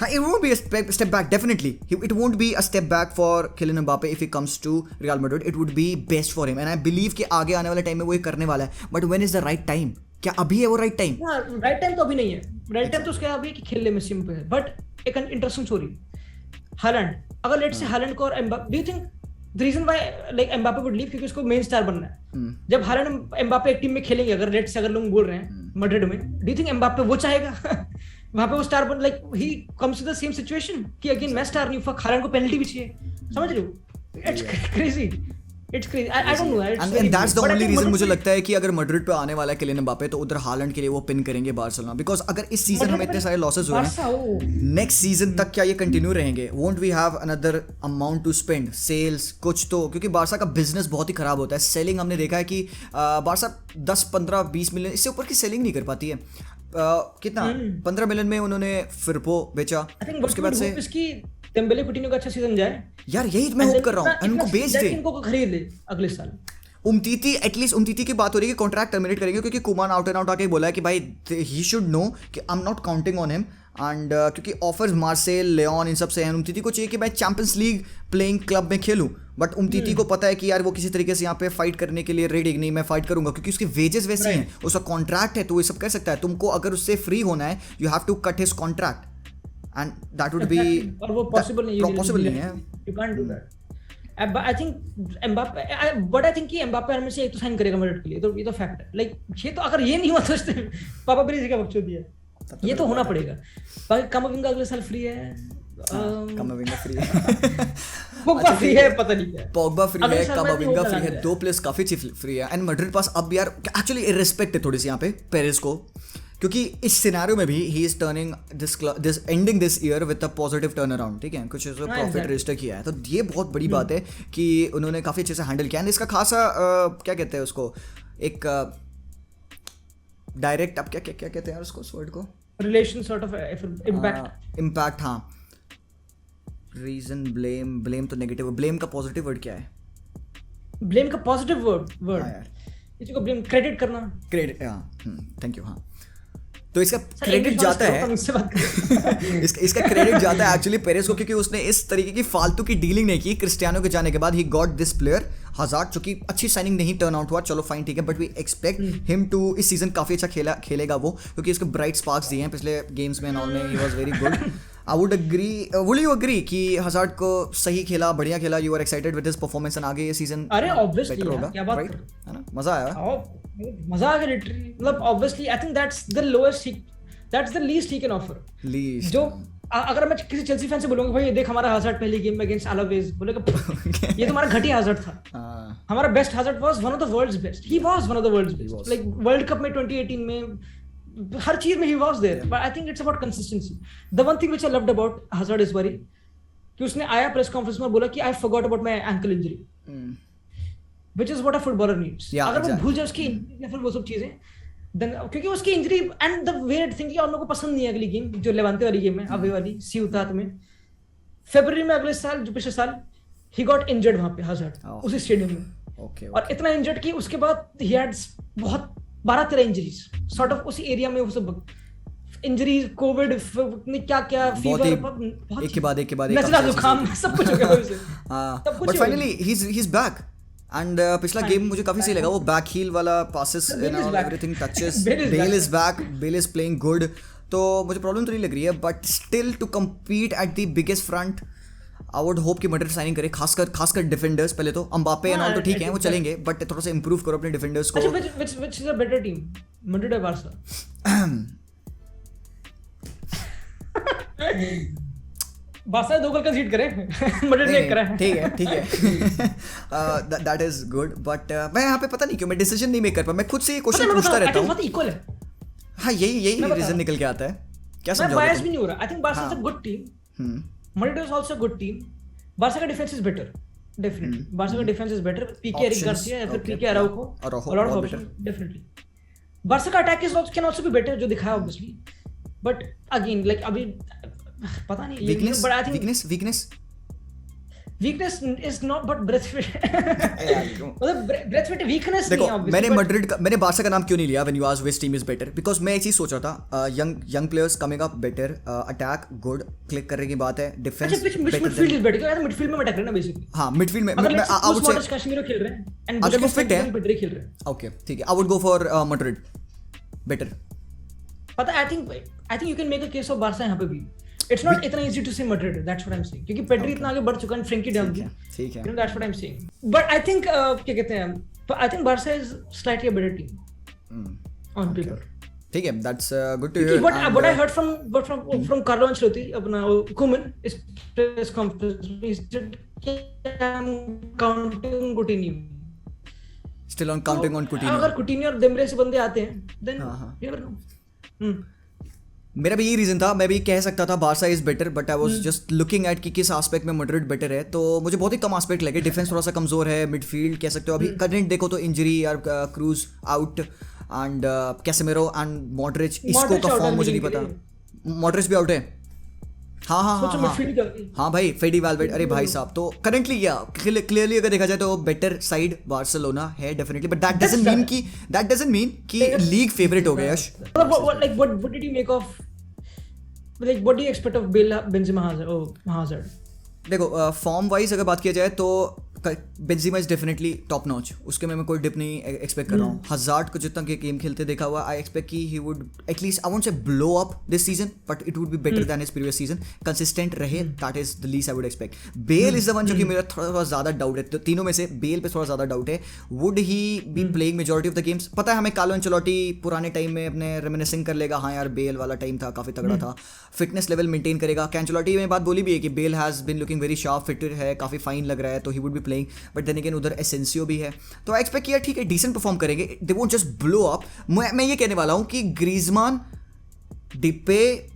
हाँ, it won't be a step back, definitely. It won't be a step back for Kylian Mbappe if he comes to Real Madrid. It would be best for him, and I believe कि आगे आने वाले time में वो ये करने वाला है. But when is the right time? क्या अभी है वो राइट टाइम? हाँ, राइट टाइम तो अभी नहीं है. राइट टाइम तो उसके अभी कि खेलने में सिम पे है. बट एक इंटरेस्टिंग स्टोरी, हालैंड, अगर लेट्स से हालैंड को और Mbappe, do you think the reason why like Mbappe would leave, क्योंकि उसको मेन स्टार बनना है. जब हालैंड एम्बापे एक टीम में खेलेंगे, अगर लेट्स से अगर लोग बोल रहे हैं मैड्रिड में, डू यू थिंक एम्बापे वो चाहेगा वहां पे वो स्टार बन, like he comes to the same situation कि अगेन मैं स्टार नहीं, फक हालैंड को पेनल्टी भी चाहिए, समझ रहे हो? It's crazy. It's crazy. I don't know. And that's the only reason मुझे लगता है कि अगर मैड्रिड पे आने वाला है किलियन एम्बापे, तो उधर हालैंड के लिए वो पिन करेंगे बार्सिलोना, बिकॉज अगर इस सीजन हमें इतने सारे लॉसेस हुए हैं, नेक्स्ट सीजन तक क्या ये कंटिन्यू रहेंगे? Won't we have another amount to spend, sales कुछ तो, क्योंकि बार्सा का बिजनेस बहुत ही खराब होता है. सेलिंग हमने देखा है कि बार्सा 10, 15, 20 मिलियन इससे ऊपर की सेलिंग नहीं कर पाती है. कितना 15 मिलियन में उन्होंने फिरपो बेचा, उसके बाद से इसकी डेम्बेले कुटिन्हो का अच्छा सीजन जाए यार, यही मैं होप कर रहा हूँ. उनको बेच दे, इनको खरीद ले अगले साल. उमतीती, एटलीस्ट उमतीती की बात हो रही है कि कॉन्ट्रैक्ट टर्मिनेट करेंगे, क्योंकि कुमान आउट एंड आउट आके बोला है कि भाई ही शुड नो कि I am not counting on him. And क्योंकि ऑफर्स मार्सेल, लियोन, इन सब से हैं. उमतीती को चाहिए कि मैं चैंपियंस लीग प्लेइंग क्लब में खेलूं, बट उमतीती को पता है कि यार वो किसी तरीके से यहाँ पे फाइट करने के लिए रेडी नहीं, मैं फाइट करूंगा, क्योंकि उसके वेजेस वैसे हैं, उसका कॉन्ट्रैक्ट है, तो वो सब कर सकता है. तुमको अगर उससे फ्री होना है, you have to cut his contract, and that would be, और वो पॉसिबल नहीं है. You can't do that. I think Mbappe, but I think कि एम्बापे में से एक तो साइन करेगा मैड्रिड के लिए, तो ये तो फैक्ट है. लाइक ये तो अगर ये नहीं हुआ तो पापा ब्रेजी का बकचोद दिया, ये तो होना पड़ेगा. बाकी कामाविंगा अगले साल फ्री है, कामाविंगा फ्री है, पोग्बा फ्री है, पता नहीं क्या, पोग्बा फ्री है, कामाविंगा फ्री है, 2 प्लेयर्स काफी फ्री है. एंड मैड्रिड पास अब यार एक्चुअली इररिस्पेक्ट है थोड़ी सी यहाँ पे पेरेस को, क्योंकि इस सिनेरियो में भी he is turning this ending this year with a positive turn around. ठीक है, कुछ प्रॉफिट रजिस्टर किया है, तो ये बहुत बड़ी बात है कि उन्होंने काफी अच्छे से हैंडल किया. एंड इसका खासा क्या कहते हैं उसको, एक डायरेक्ट, अब क्या क्या कहते हैं यार उसको, वर्ड को, रिलेशन सॉर्ट ऑफ इम्पैक्ट. हाँ, रीजन, ब्लेम तो नेगेटिव, ब्लेम का पॉजिटिव वर्ड क्या है? ब्लेम का पॉजिटिव वर्ड इसको ब्लेम, क्रेडिट करना, क्रेडिट. Thank you. हाँ, तो इसका क्रेडिट जाता है इसका क्रेडिट जाता है एक्चुअली पेरेस को, क्योंकि उसने इस तरीके की फालतू की डीलिंग नहीं की. क्रिस्टियानो के जाने के बाद he got this player hazard, जो कि अच्छी साइनिंग नहीं टर्न आउट हुआ, चलो फाइन ठीक है, but we expect him to इस सीजन काफी अच्छा खेलेगा वो, क्योंकि इसके ब्राइट स्पार्क्स दिए हैं पिछले गेम्स में, ऑल में he was very good. I would you agree कि हज़ार्ड को सही खेला, बढ़िया खेला, you are excited with his performance, and आगे ये सीजन अरे ऑब्वियसली होगा, क्या बात राइट है ना, मजा आया, मजा आ गया लिटरली. मतलब obviously I think that's the lowest, that's the least he can offer. Least जो अगर मैं किसी चेल्सी फैन से बोलूंगा भाई ये देख हमारा हज़ार्ड पहली गेम में अगेंस्ट अलावेज, बोलेगा ये तुम्हारा घटिया हज़ार्ड था. हमारा best Hazard was one of the world's best, he was one of the world's best. Like World Cup में 2018 में हर चीज में he was there. But I think it's about consistency. The one thing which I loved about Hazard is very कि उसने आया press conference में बोला कि I forgot about my ankle injury, which is what a footballer needs. अगर वो भूल जाए उसकी इंजरी या फिर वो सब चीजें, देन क्योंकि उसकी injury and the weight thing, और लोगों को पसंद नहीं है अगली गेम जो लेवांते वाली गेम है, अभी वाली सिउतात में फरवरी में अगले साल, जो पिछले साल ही गॉट इंजर्ड वहां पे हज़ार्ड उसी स्टेडियम में. और इतना इंजर्ड कि उसके बाद ही हैड बहुत 12-13 इंजरीज सॉर्ट ऑफ उसी एरिया में, वो सब इंजरीज, कोविड, क्या क्या, फीवर, एक के बाद नजला जुकाम, सब कुछ हो गया उसे. But finally he is back. And पिछला गेम मुझे काफी सही लगा, वो बैक हील वाला passes and everything touches. Bale is back, Bale is playing good, तो मुझे प्रॉब्लम तो नहीं लग रही है, but still to compete at the biggest front I would hope कि मैड्रिड साइनिंग करे, खासकर डिफेंडर्स. पहले तो एम्बापे एंड ऑल तो ठीक है, वो चलेंगे, बट थोड़ा सा इंप्रूव करो अपने डिफेंडर्स को. Which is a better team, Madrid और बार्सा? बार्सा 2 गोल कंसीड करे, मैड्रिड ने करा है. ठीक है दैट इज गुड, बट मैं यहाँ पे पता नहीं क्यों मैं डिसीजन नहीं मेक कर पा. मैं खुद से ये क्वेश्चन पूछता रहता हूँ. बहुत इक्वल है. हाँ, यही रीजन निकल के आता है. क्या समझोगे? मैं बायस भी नहीं हो रहा. I think Barca is a good team, Madrid is also a good team. Barca का defence is better, definitely. Barca का defence is better. Pique Eric Garcia या फिर Pique Araujo, a lot of options, definitely. Barca का attack is can also be better, जो दिखाया obviously, but again like अभी पता नहीं. Weakness, but I think weakness is not but Braithwaite. मतलब breath fit weakness नहीं है obviously. मैंने बार्सा का नाम क्यों नहीं लिया when you asked which team is better, because मैं ये चीज सोच रहा था, young players coming up better, attack good, click करने की बात है, डिफेंस मिडफील्ड इज बेटर. यार मिडफील्ड में अटैक करना बेसिकली. हां, मिडफील्ड में मैं आई वुड से कश्मीरो खेल रहे हैं एंड अगर वो फिट है, बेटर खेल रहे हैं. ओके ठीक है, I would go for Madrid better. पता I think you can make a case of Barca यहाँ पे भी. It's not इतना easy to say Madrid. That's what I'm saying. क्योंकि पेड्री इतना आगे बढ़ चुका है, फ्रेंकी डाल दी. ठीक है. That's what I'm saying. But I think क्या कहते हैं? I think Barca is slightly a better team on paper. ठीक है, that's good to hear. What I heard from Carlo Ancelotti, अपना Koeman is press conference. He said I'm counting Coutinho. Still on counting on Coutinho. अगर Coutinho और Dembele से बंदे आते हैं, then you never know. मेरा भी यही रीजन था. मैं भी कह सकता था Barca is better, but I was just looking at कि किस एस्पेक्ट में मैड्रिड बेटर है. तो मुझे बहुत ही कम एस्पेक्ट लगे. डिफेंस थोड़ा सा कमजोर है, मिडफील्ड कह सकते हो अभी करंट देखो तो इंजरी यार, cruise out and Casemiro and Modric. इसको का फॉर्म मुझे नहीं पता. मॉड्रिच भी आउट है. हाँ भाई, फेडी वाल्वेर्डे. अरे भाई साहब, तो करंटली या क्लियरली अगर देखा जाए तो बेटर साइड बार्सिलोना है definitely, but that doesn't mean कि लीग फेवरेट हो गया. यश, what did you make of, like what do you expect of Benzema Hazard? देखो फॉर्म वाइज अगर बात किया जाए तो Benzema is definitely top notch. उसके में मैं कोई डिप नहीं एक्सपेक्ट कर रहा हूँ. हज़ार्ड को जितना गेम खेलते देखा हुआ, आई एक्सपेक्ट कि he would at least, I won't say blow up this season, but it would be better than his previous season. Consistent रहे, that is the least I would expect. Bale is the one जो कि मेरा थोड़ा ज़्यादा doubt है. तो तीनों में से बेल पे थोड़ा ज़्यादा डाउट है. Would he be playing majority of the games? पता है हमें कार्लो एंचेलोटी पुराने टाइम में अपने रेमिनिसिंग कर लेगा, हाँ यार बेल वाला टाइम था, काफ़ी तगड़ा था. फिटनेस लेवल मेंटेन करेगा. एंचेलोटी में बात बोली भी है कि Bale has been looking very sharp, fitter है, काफ़ी फाइन लग रहा है, तो he would be playing. But then उधर एसेंसियो भी है, तो आई एक्सपेक्ट किया ठीक है डिसेंट परफॉर्म करेंगे. They won't just blow up. मैं ये कहने वाला हूं कि ग्रीजमान, Depay,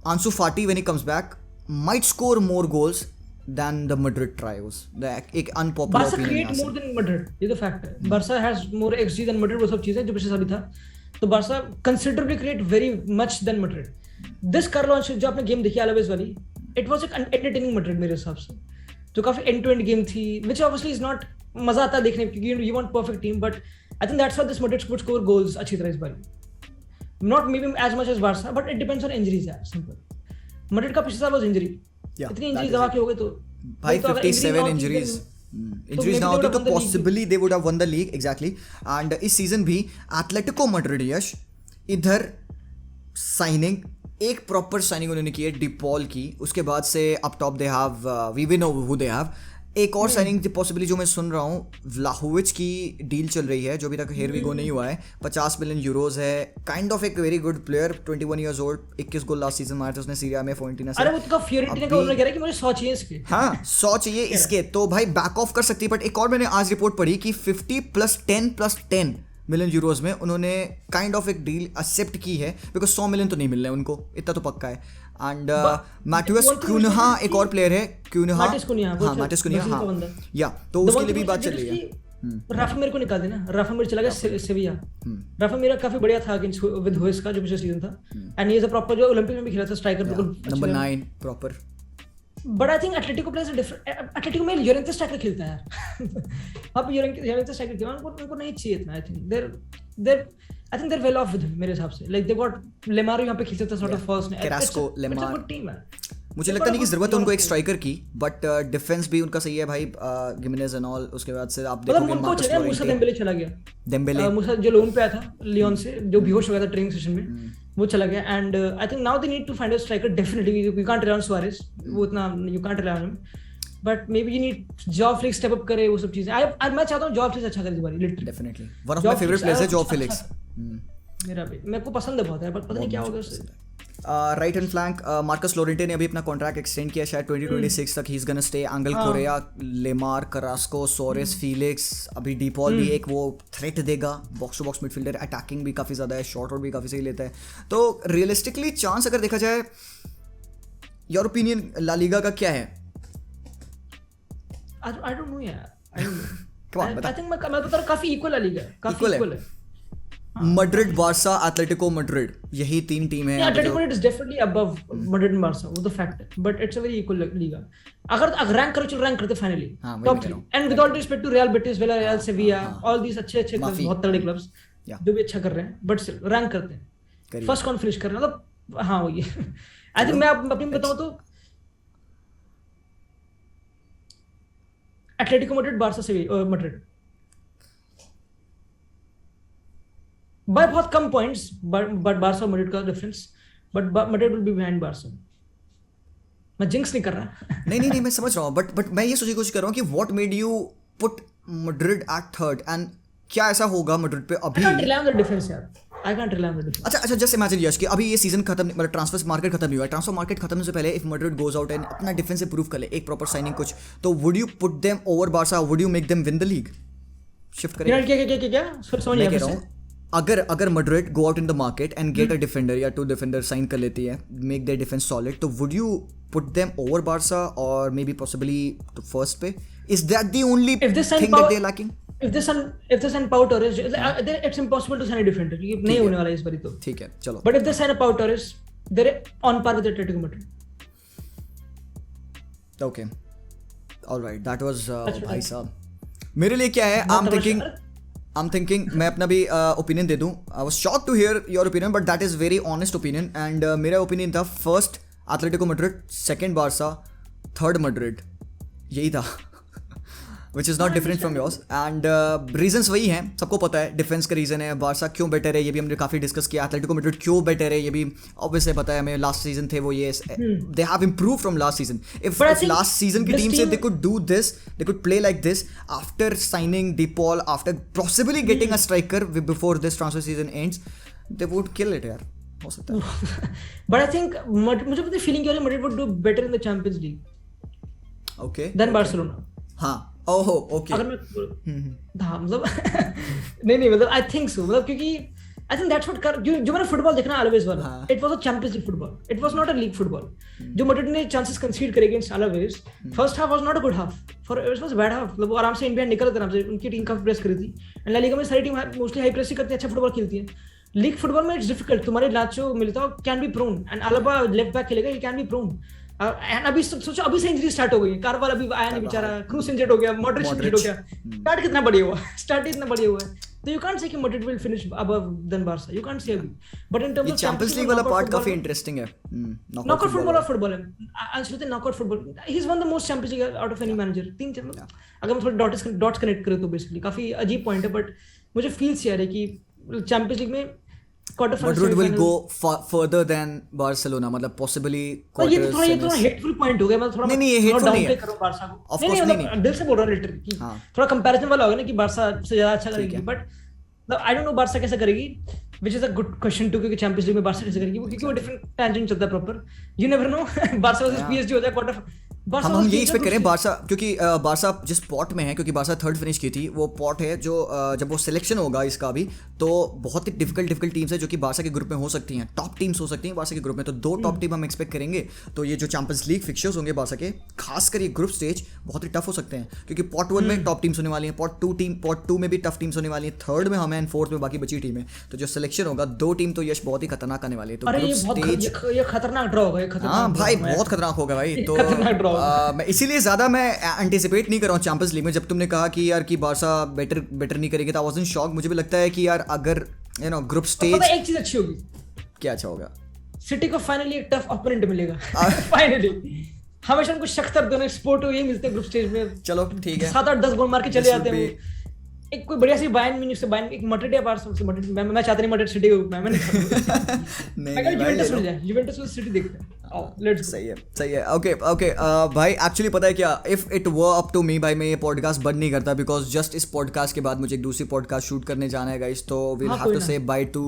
Ansu Fati when he comes back might score more goals than the Madrid trios. एक अनपॉपुलर ओपिनियन है. Barca create more than Madrid, ये तो फैक्ट है. Barca has more xG than Madrid, वो सब चीजें जो पिछले साल भी था. तो Barca considerably create very much than Madrid. This Carlo जो आपने गेम देखी एलावेज वाली, इट वाज एक एंटरटेनिंग मैड्रिड मेरे हिसाब से, जो काफी एंड टू एंड गेम थी, व्हिच ऑब्वियसली इज नॉट, मजा आता है देखने में क्योंकि you want perfect team, but I think that's why this Madrid would score goals अच्छी तरह इस बार. Not may be as much as Barca, but it depends on injuries यार. सिंपल मैड्रिड का पिछले साल वाज इंजरी, इतनी इंजरी दवा के हो गए तो भाई 57 इंजरीज. Injuries ना होती तो possibly they would have won the league. Exactly. And इस सीजन भी एटलेटिको मैड्रिड, यश, इधर साइनिंग, एक प्रॉपर साइनिंग उन्होंने की है डिपॉल की. उसके बाद से up top they have, we we know who they have. एक और साइनिंग पॉसिबली जो मैं सुन रहा हूँ, व्लाहोविच की डील चल रही है जो अभी तक हेयर वी गो नहीं हुआ है. 50 मिलियन यूरोज है. काइंड ऑफ एक very good player, 21 years old. 21 गोल लास्ट सीजन मारे थे उसने सीरिया में, फोरेंटीना से. अरे वो तो फियोरेंटीना का ओनर कह रहा है कि मुझे 100 चाहिए इसके. हाँ 100 चाहिए इसके, तो भाई बैक ऑफ कर सकती है. बट एक और मैंने आज रिपोर्ट पढ़ी कि 50 + 10 मिलियन यूरोज में उन्होंने काइंड ऑफ एक डील एक्सेप्ट की है, बिकॉज 100 मिलियन तो नहीं मिल रहे हैं उनको, इतना तो पक्का है. एंड मैथ्यूस कुन्हा एक और प्लेयर है, कुन्हा, मैटिस कुन्हा, हाँ या, तो उसके लिए भी बात चल रही है. राफा मेरे को निकाल देना. राफा मेरे चला गया सेविया. राफा मेरा काफी बढ़िया था अगेंस्ट विद हुइस का जो पिछले सीजन था, and he is a proper जो ओलंपिक में भी खेला था, स्ट्राइकर बिल्कुल number 9 proper. But I think Atletico players are different. Atletico में यूरेंटे स्ट्राइकर खेलता है यार. अब यूरेंटे स्ट्राइकर खेलना उनको नहीं चाहिए इतना. I think they're well off with him मेरे हिसाब से. लाइक दे गॉट लेमारो यहां पे खेलता था सॉर्ट ऑफ फर्स्ट ने. कैरास्को, लेमार, गुड टीम है. मुझे लगता नहीं कि जरूरत है उनको एक स्ट्राइकर की, बट डिफेंस भी उनका सही है भाई. गिमेनेज एंड ऑल. उसके बाद से आप देखोगे मार्कस लोरेंटे, मूसा डेम्बेले चला गया. डेम्बेले मूसा जो लोन पे आया था लियोन से, जो बेहोश हो गया था ट्रेनिंग सेशन में, वो चला गया. And I think now they need to find a striker definitely. You can't rely on Suarez, वो इतना you can't rely on him, but maybe you need Joao Felix step up करे, वो सब चीजें. मैं चाहता हूं जॉ फ्लिक्स अच्छा करे इस बार, literally. Definitely one of my favourite players है जॉ फ्लिक्स. मेरा भी, मेरे को पसंद है बहुत है, बट पता नहीं क्या होगा उससे. Right hand flank, Marcos Llorente ने अभी अपना कॉन्ट्रैक्ट एक्सटेंड किया शायद 2026 तक. He is gonna stay. Angel Correa, Lemar, Carrasco, Soares, Felix, अभी डीपॉल भी एक वो थ्रेट देगा. Box to box midfielder, attacking भी काफ़ी ज़्यादा है, शॉट आउट भी काफ़ी सही लेता है. तो रियलिस्टिकली चांस अगर देखा जाए, योर ओपिनियन ला लीगा का क्या है? I don't know यार. I think मैं बता रहा हूं काफी इक्वल ला लीगा, काफी इक्वल है. मैड्रिड, बार्सा, एटलेटिको मैड्रिड, यही तीन टीम है. Atletico Madrid is definitely above Madrid and Barca, वो तो फैक्ट है, but it's a very equal Liga. अगर रैंक करो, चलो रैंक करते finally top 3. And with all respect to Real Betis, Villarreal, Sevilla, all these अच्छे clubs, बहुत तगड़े क्लब्स जो भी अच्छा कर रहे हैं, बट रैंक करते हैं. फर्स्ट कौन फिनिश कर रहा है, मतलब हाँ वही. आई थिंक मैं अपनी बताऊं तो Atletico Madrid, Barca, सेविया, Madrid. by बहुत कम points, but Barca और Madrid का difference, but Madrid will be behind Barca. मैं जिंक्स नहीं कर रहा. नहीं मैं समझ रहा हूँ, बट मैं ये सोचने की कोशिश कर रहा हूँ कि what made you put Madrid at third, and क्या ऐसा होगा मैड्रिड पे अभी? I can't rely on the defense यार. I can't rely on the defense. अच्छा जस्ट इमेजिन यश कि अभी ये सीजन खत्म, मतलब ट्रांसफर मार्केट खत्म नहीं हुआ. ट्रांसफर मार्केट खत्म होने से पहले if Madrid goes out and अपना डिफेंस इंप्रूव कर ले, एक प्रॉपर साइनिंग कुछ, तो would you put them over Barca? Would you make them win the league? Shift करें क्या समझ नहीं आ रहा. अगर Madrid go out in the market and get a defender या 2 डिफेंडर साइन कर लेती है, मेक देयर डिफेंस सॉलिड, तो would you put them over Barca और मे बी पॉसिबली तो फर्स्ट पे? Is that the only thing that they are lacking? If they sign Pau Torres, it's impossible to sign a defender. ये नहीं होने वाला है इस बारी तो. ठीक है चलो. But if they sign a Pau Torres, they're on par with Atletico Madrid. Okay, all right, that was भाई साहब. मेरे लिए क्या है, I'm thinking मैं अपना भी ओपिनियन दे दूं. I was shocked to hear your opinion, but that is very honest opinion. And मेरा ओपिनियन था first Atletico Madrid, second Barca, third Madrid, यही था. Which is not different from yours, and reasons वही हैं, सबको पता है. डिफेंस का रीजन है, बार्सा क्यों बेटर है ये भी हमने काफी डिस्कस किया. एटलेटिको मैड्रिड क्यों बेटर है ये भी ऑब्वियसली पता है हमें. लास्ट सीजन थे वो, ये they have improve from last season. If last season की टीम से they could do this, they could play like this after signing D Paul, after possibly getting a striker before this transfer season ends, they would kill it यार. हो सकता है. But I think मुझे पता है feeling क्या है, Madrid would do better in the Champions League. Okay. Than Barcelona. हाँ. Oh okay. अगर मैं हाँ मतलब नहीं मतलब आई थिंक सो, मतलब क्योंकि आई थिंक दैट्स व्हाट जो मैंने फुटबॉल देखना ऑलवेज वाला, it was a champions league football, it was not a league football. जो मैड्रिड ने चांसेस कंसीड करे against always, first half was not a good half for, it was bad half. मतलब आराम से इंडिया निकल आराम से, उनकी टीम काफी प्रेस करी थी. एंड ला लीगा में सारी टीम मोस्टली हाई प्रेस ही करती है, अच्छा फुटबॉल खेलती है. लीग फुटबॉल में इट्स डिफिकल्ट. तुम्हारे नाचो मिलता can be prone, and Alaba left back खेलेगा, he can be prone. And अभी सोचो अभी से इंजरी स्टार्ट हो गई. कारवाल अभी आया नहीं बेचारा, क्रूस इंजर्ड हो गया, मॉड्रिच इंजर्ड हो गया. स्टार्ट कितना बढ़िया हुआ, स्टार्ट इतना बढ़िया हुआ है. तो यू कांट से कि Madrid will finish above than Barca, you can't say अभी. But in terms of Champions League वाला पार्ट काफी इंटरेस्टिंग है. नॉकआउट फुटबॉल और फुटबॉल है. I knockout football, he is one the most Champions League out of any manager. तीन अगर हम थोड़े डॉट्स कनेक्ट करें तो बेसिकली काफी अजीब पॉइंट है. बट मुझे फील्स यार है कि चैंपियंस लीग में Madrid will go further than Barcelona, मतलब possibly quarters. ये थोड़ा हेटफुल पॉइंट हो गया. मैं थोड़ा नहीं ये हेटफुल नहीं है. बार्सा को नहीं दिल से बोल रहा हूं लिटरली. थोड़ा कंपैरिजन वाला होगा ना कि बार्सा से ज्यादा अच्छा करेगी, but I don't no Barca कैसे करेगी, which is a good question too, क्योंकि चैंपियंस लीग में बार्सा कैसे करेगी, क्योंकि वो डिफरेंट टेंजेंट चलता है proper. You never know. Barca versus PSG हो जाए क्वार्टर. हम यही एक्सपेक्ट करें बार्सा, क्योंकि बार्सा जिस पॉट में है, क्योंकि बार्सा थर्ड फिनिश की थी, वो पॉट है जो जब वो सिलेक्शन होगा इसका भी, तो बहुत ही डिफिकल्ट टीम्स है जो कि बार्सा के ग्रुप में हो सकती हैं. टॉप टीम्स हो सकती हैं बार्सा के ग्रुप में, तो 2 टॉप टीम हम एक्सपेक्ट करेंगे. तो ये जो चैंपियंस लीग फिक्चर्स होंगे बार्सा के, खासकर ये ग्रुप स्टेज बहुत ही टफ हो सकते हैं, क्योंकि पॉट 1 में टॉप टीम्स होने वाली हैं, पॉट 2 में भी टफ टीम्स होने वाली हैं, थर्ड में हम हैं, फोर्थ में बाकी बची टीम है. तो जो सिलेक्शन होगा 2 टीम तो यश बहुत ही खतरनाक आने वाली है. तो ग्रुप स्टेज ये खतरनाक ड्रॉ होगा. हाँ भाई बहुत खतरनाक होगा भाई. तो मैं इसीलिए ज्यादा मैं एंटिसिपेट नहीं कर रहा हूँ चैंपियंस लीग में. जब तुमने कहा कि यार कि बार्सा बेटर नहीं करेगी, तो आई वाज इन शॉक. मुझे भी लगता है कि यार अगर यू नो ग्रुप स्टेज, एक चीज अच्छी होगी. क्या अच्छा होगा? सिटी को फाइनली एक टफ ओपोनेंट मिलेगा. फाइनली हमेशा उनको शख्तर दोनों स्पोर्ट हो, ये मिलते हैं ग्रुप स्टेज में. चलो ठीक है, 7-8-10 गोल मार के चले जाते हैं. एक कोई बढ़िया सी बायर्न म्यूनिख से, बायर्न एक मैड्रिड या बार्सा से, मैड्रिड मैं चाहता नहीं मैड्रिड सिटी के ग्रुप में. मैं नहीं यूवेंटस मिल जाए, यूवेंटस को सिटी देखते हैं. लेट्स सही है. ओके भाई एक्चुअली पता है क्या, if it were up to me भाई, मैं ये पॉडकास्ट बंद नहीं करता, बिकॉज जस्ट इस पॉडकास्ट के बाद मुझे एक दूसरी पॉडकास्ट शूट करने जाना है गाइस. तो वी विल हैव टू से by two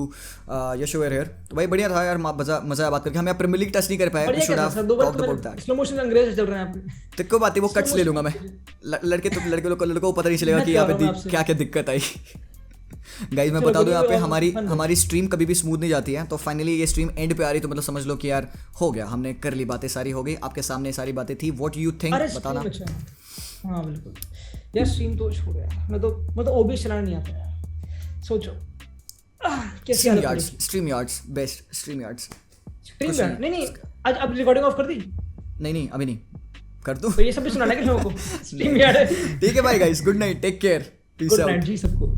Yash over here. तो भाई बढ़िया था यार, मजा आया बात करके. हम यार प्रीमियर लीग टच नहीं कर पाए. We should have talked about that. Slow motion अंग्रेज चल रहे हैं यहाँ पे, तो कोई बात नहीं, वो कट्स ले लूंगा मैं. लड़कों को पता नहीं चलेगा कि यहाँ पे क्या दिक्कत आई. गाइस मैं बता दूं, यहाँ पे हमारी स्ट्रीम कभी भी स्मूथ नहीं जाती है. तो फाइनली ये स्ट्रीम एंड पे आ रही, तो मतलब समझ लो कि यार हो गया, हमने कर ली, बातें सारी हो गई, आपके सामने सारी बातें थी. व्हाट यू थिंक बताना. हाँ बिल्कुल यार, स्ट्रीम तो छोड़ यार. मैं तो ओबीएस चलाना नहीं आता यार. सोचो कैसे stream yards best. Stream yards नहीं आज अब रिकॉर्डिंग ऑफ कर दी. नहीं अभी नहीं कर दूं. तो ये सब भी सुनाना है कि लोगों को. StreamYard. ठीक है भाई guys, good night, take care, peace out जी सबको.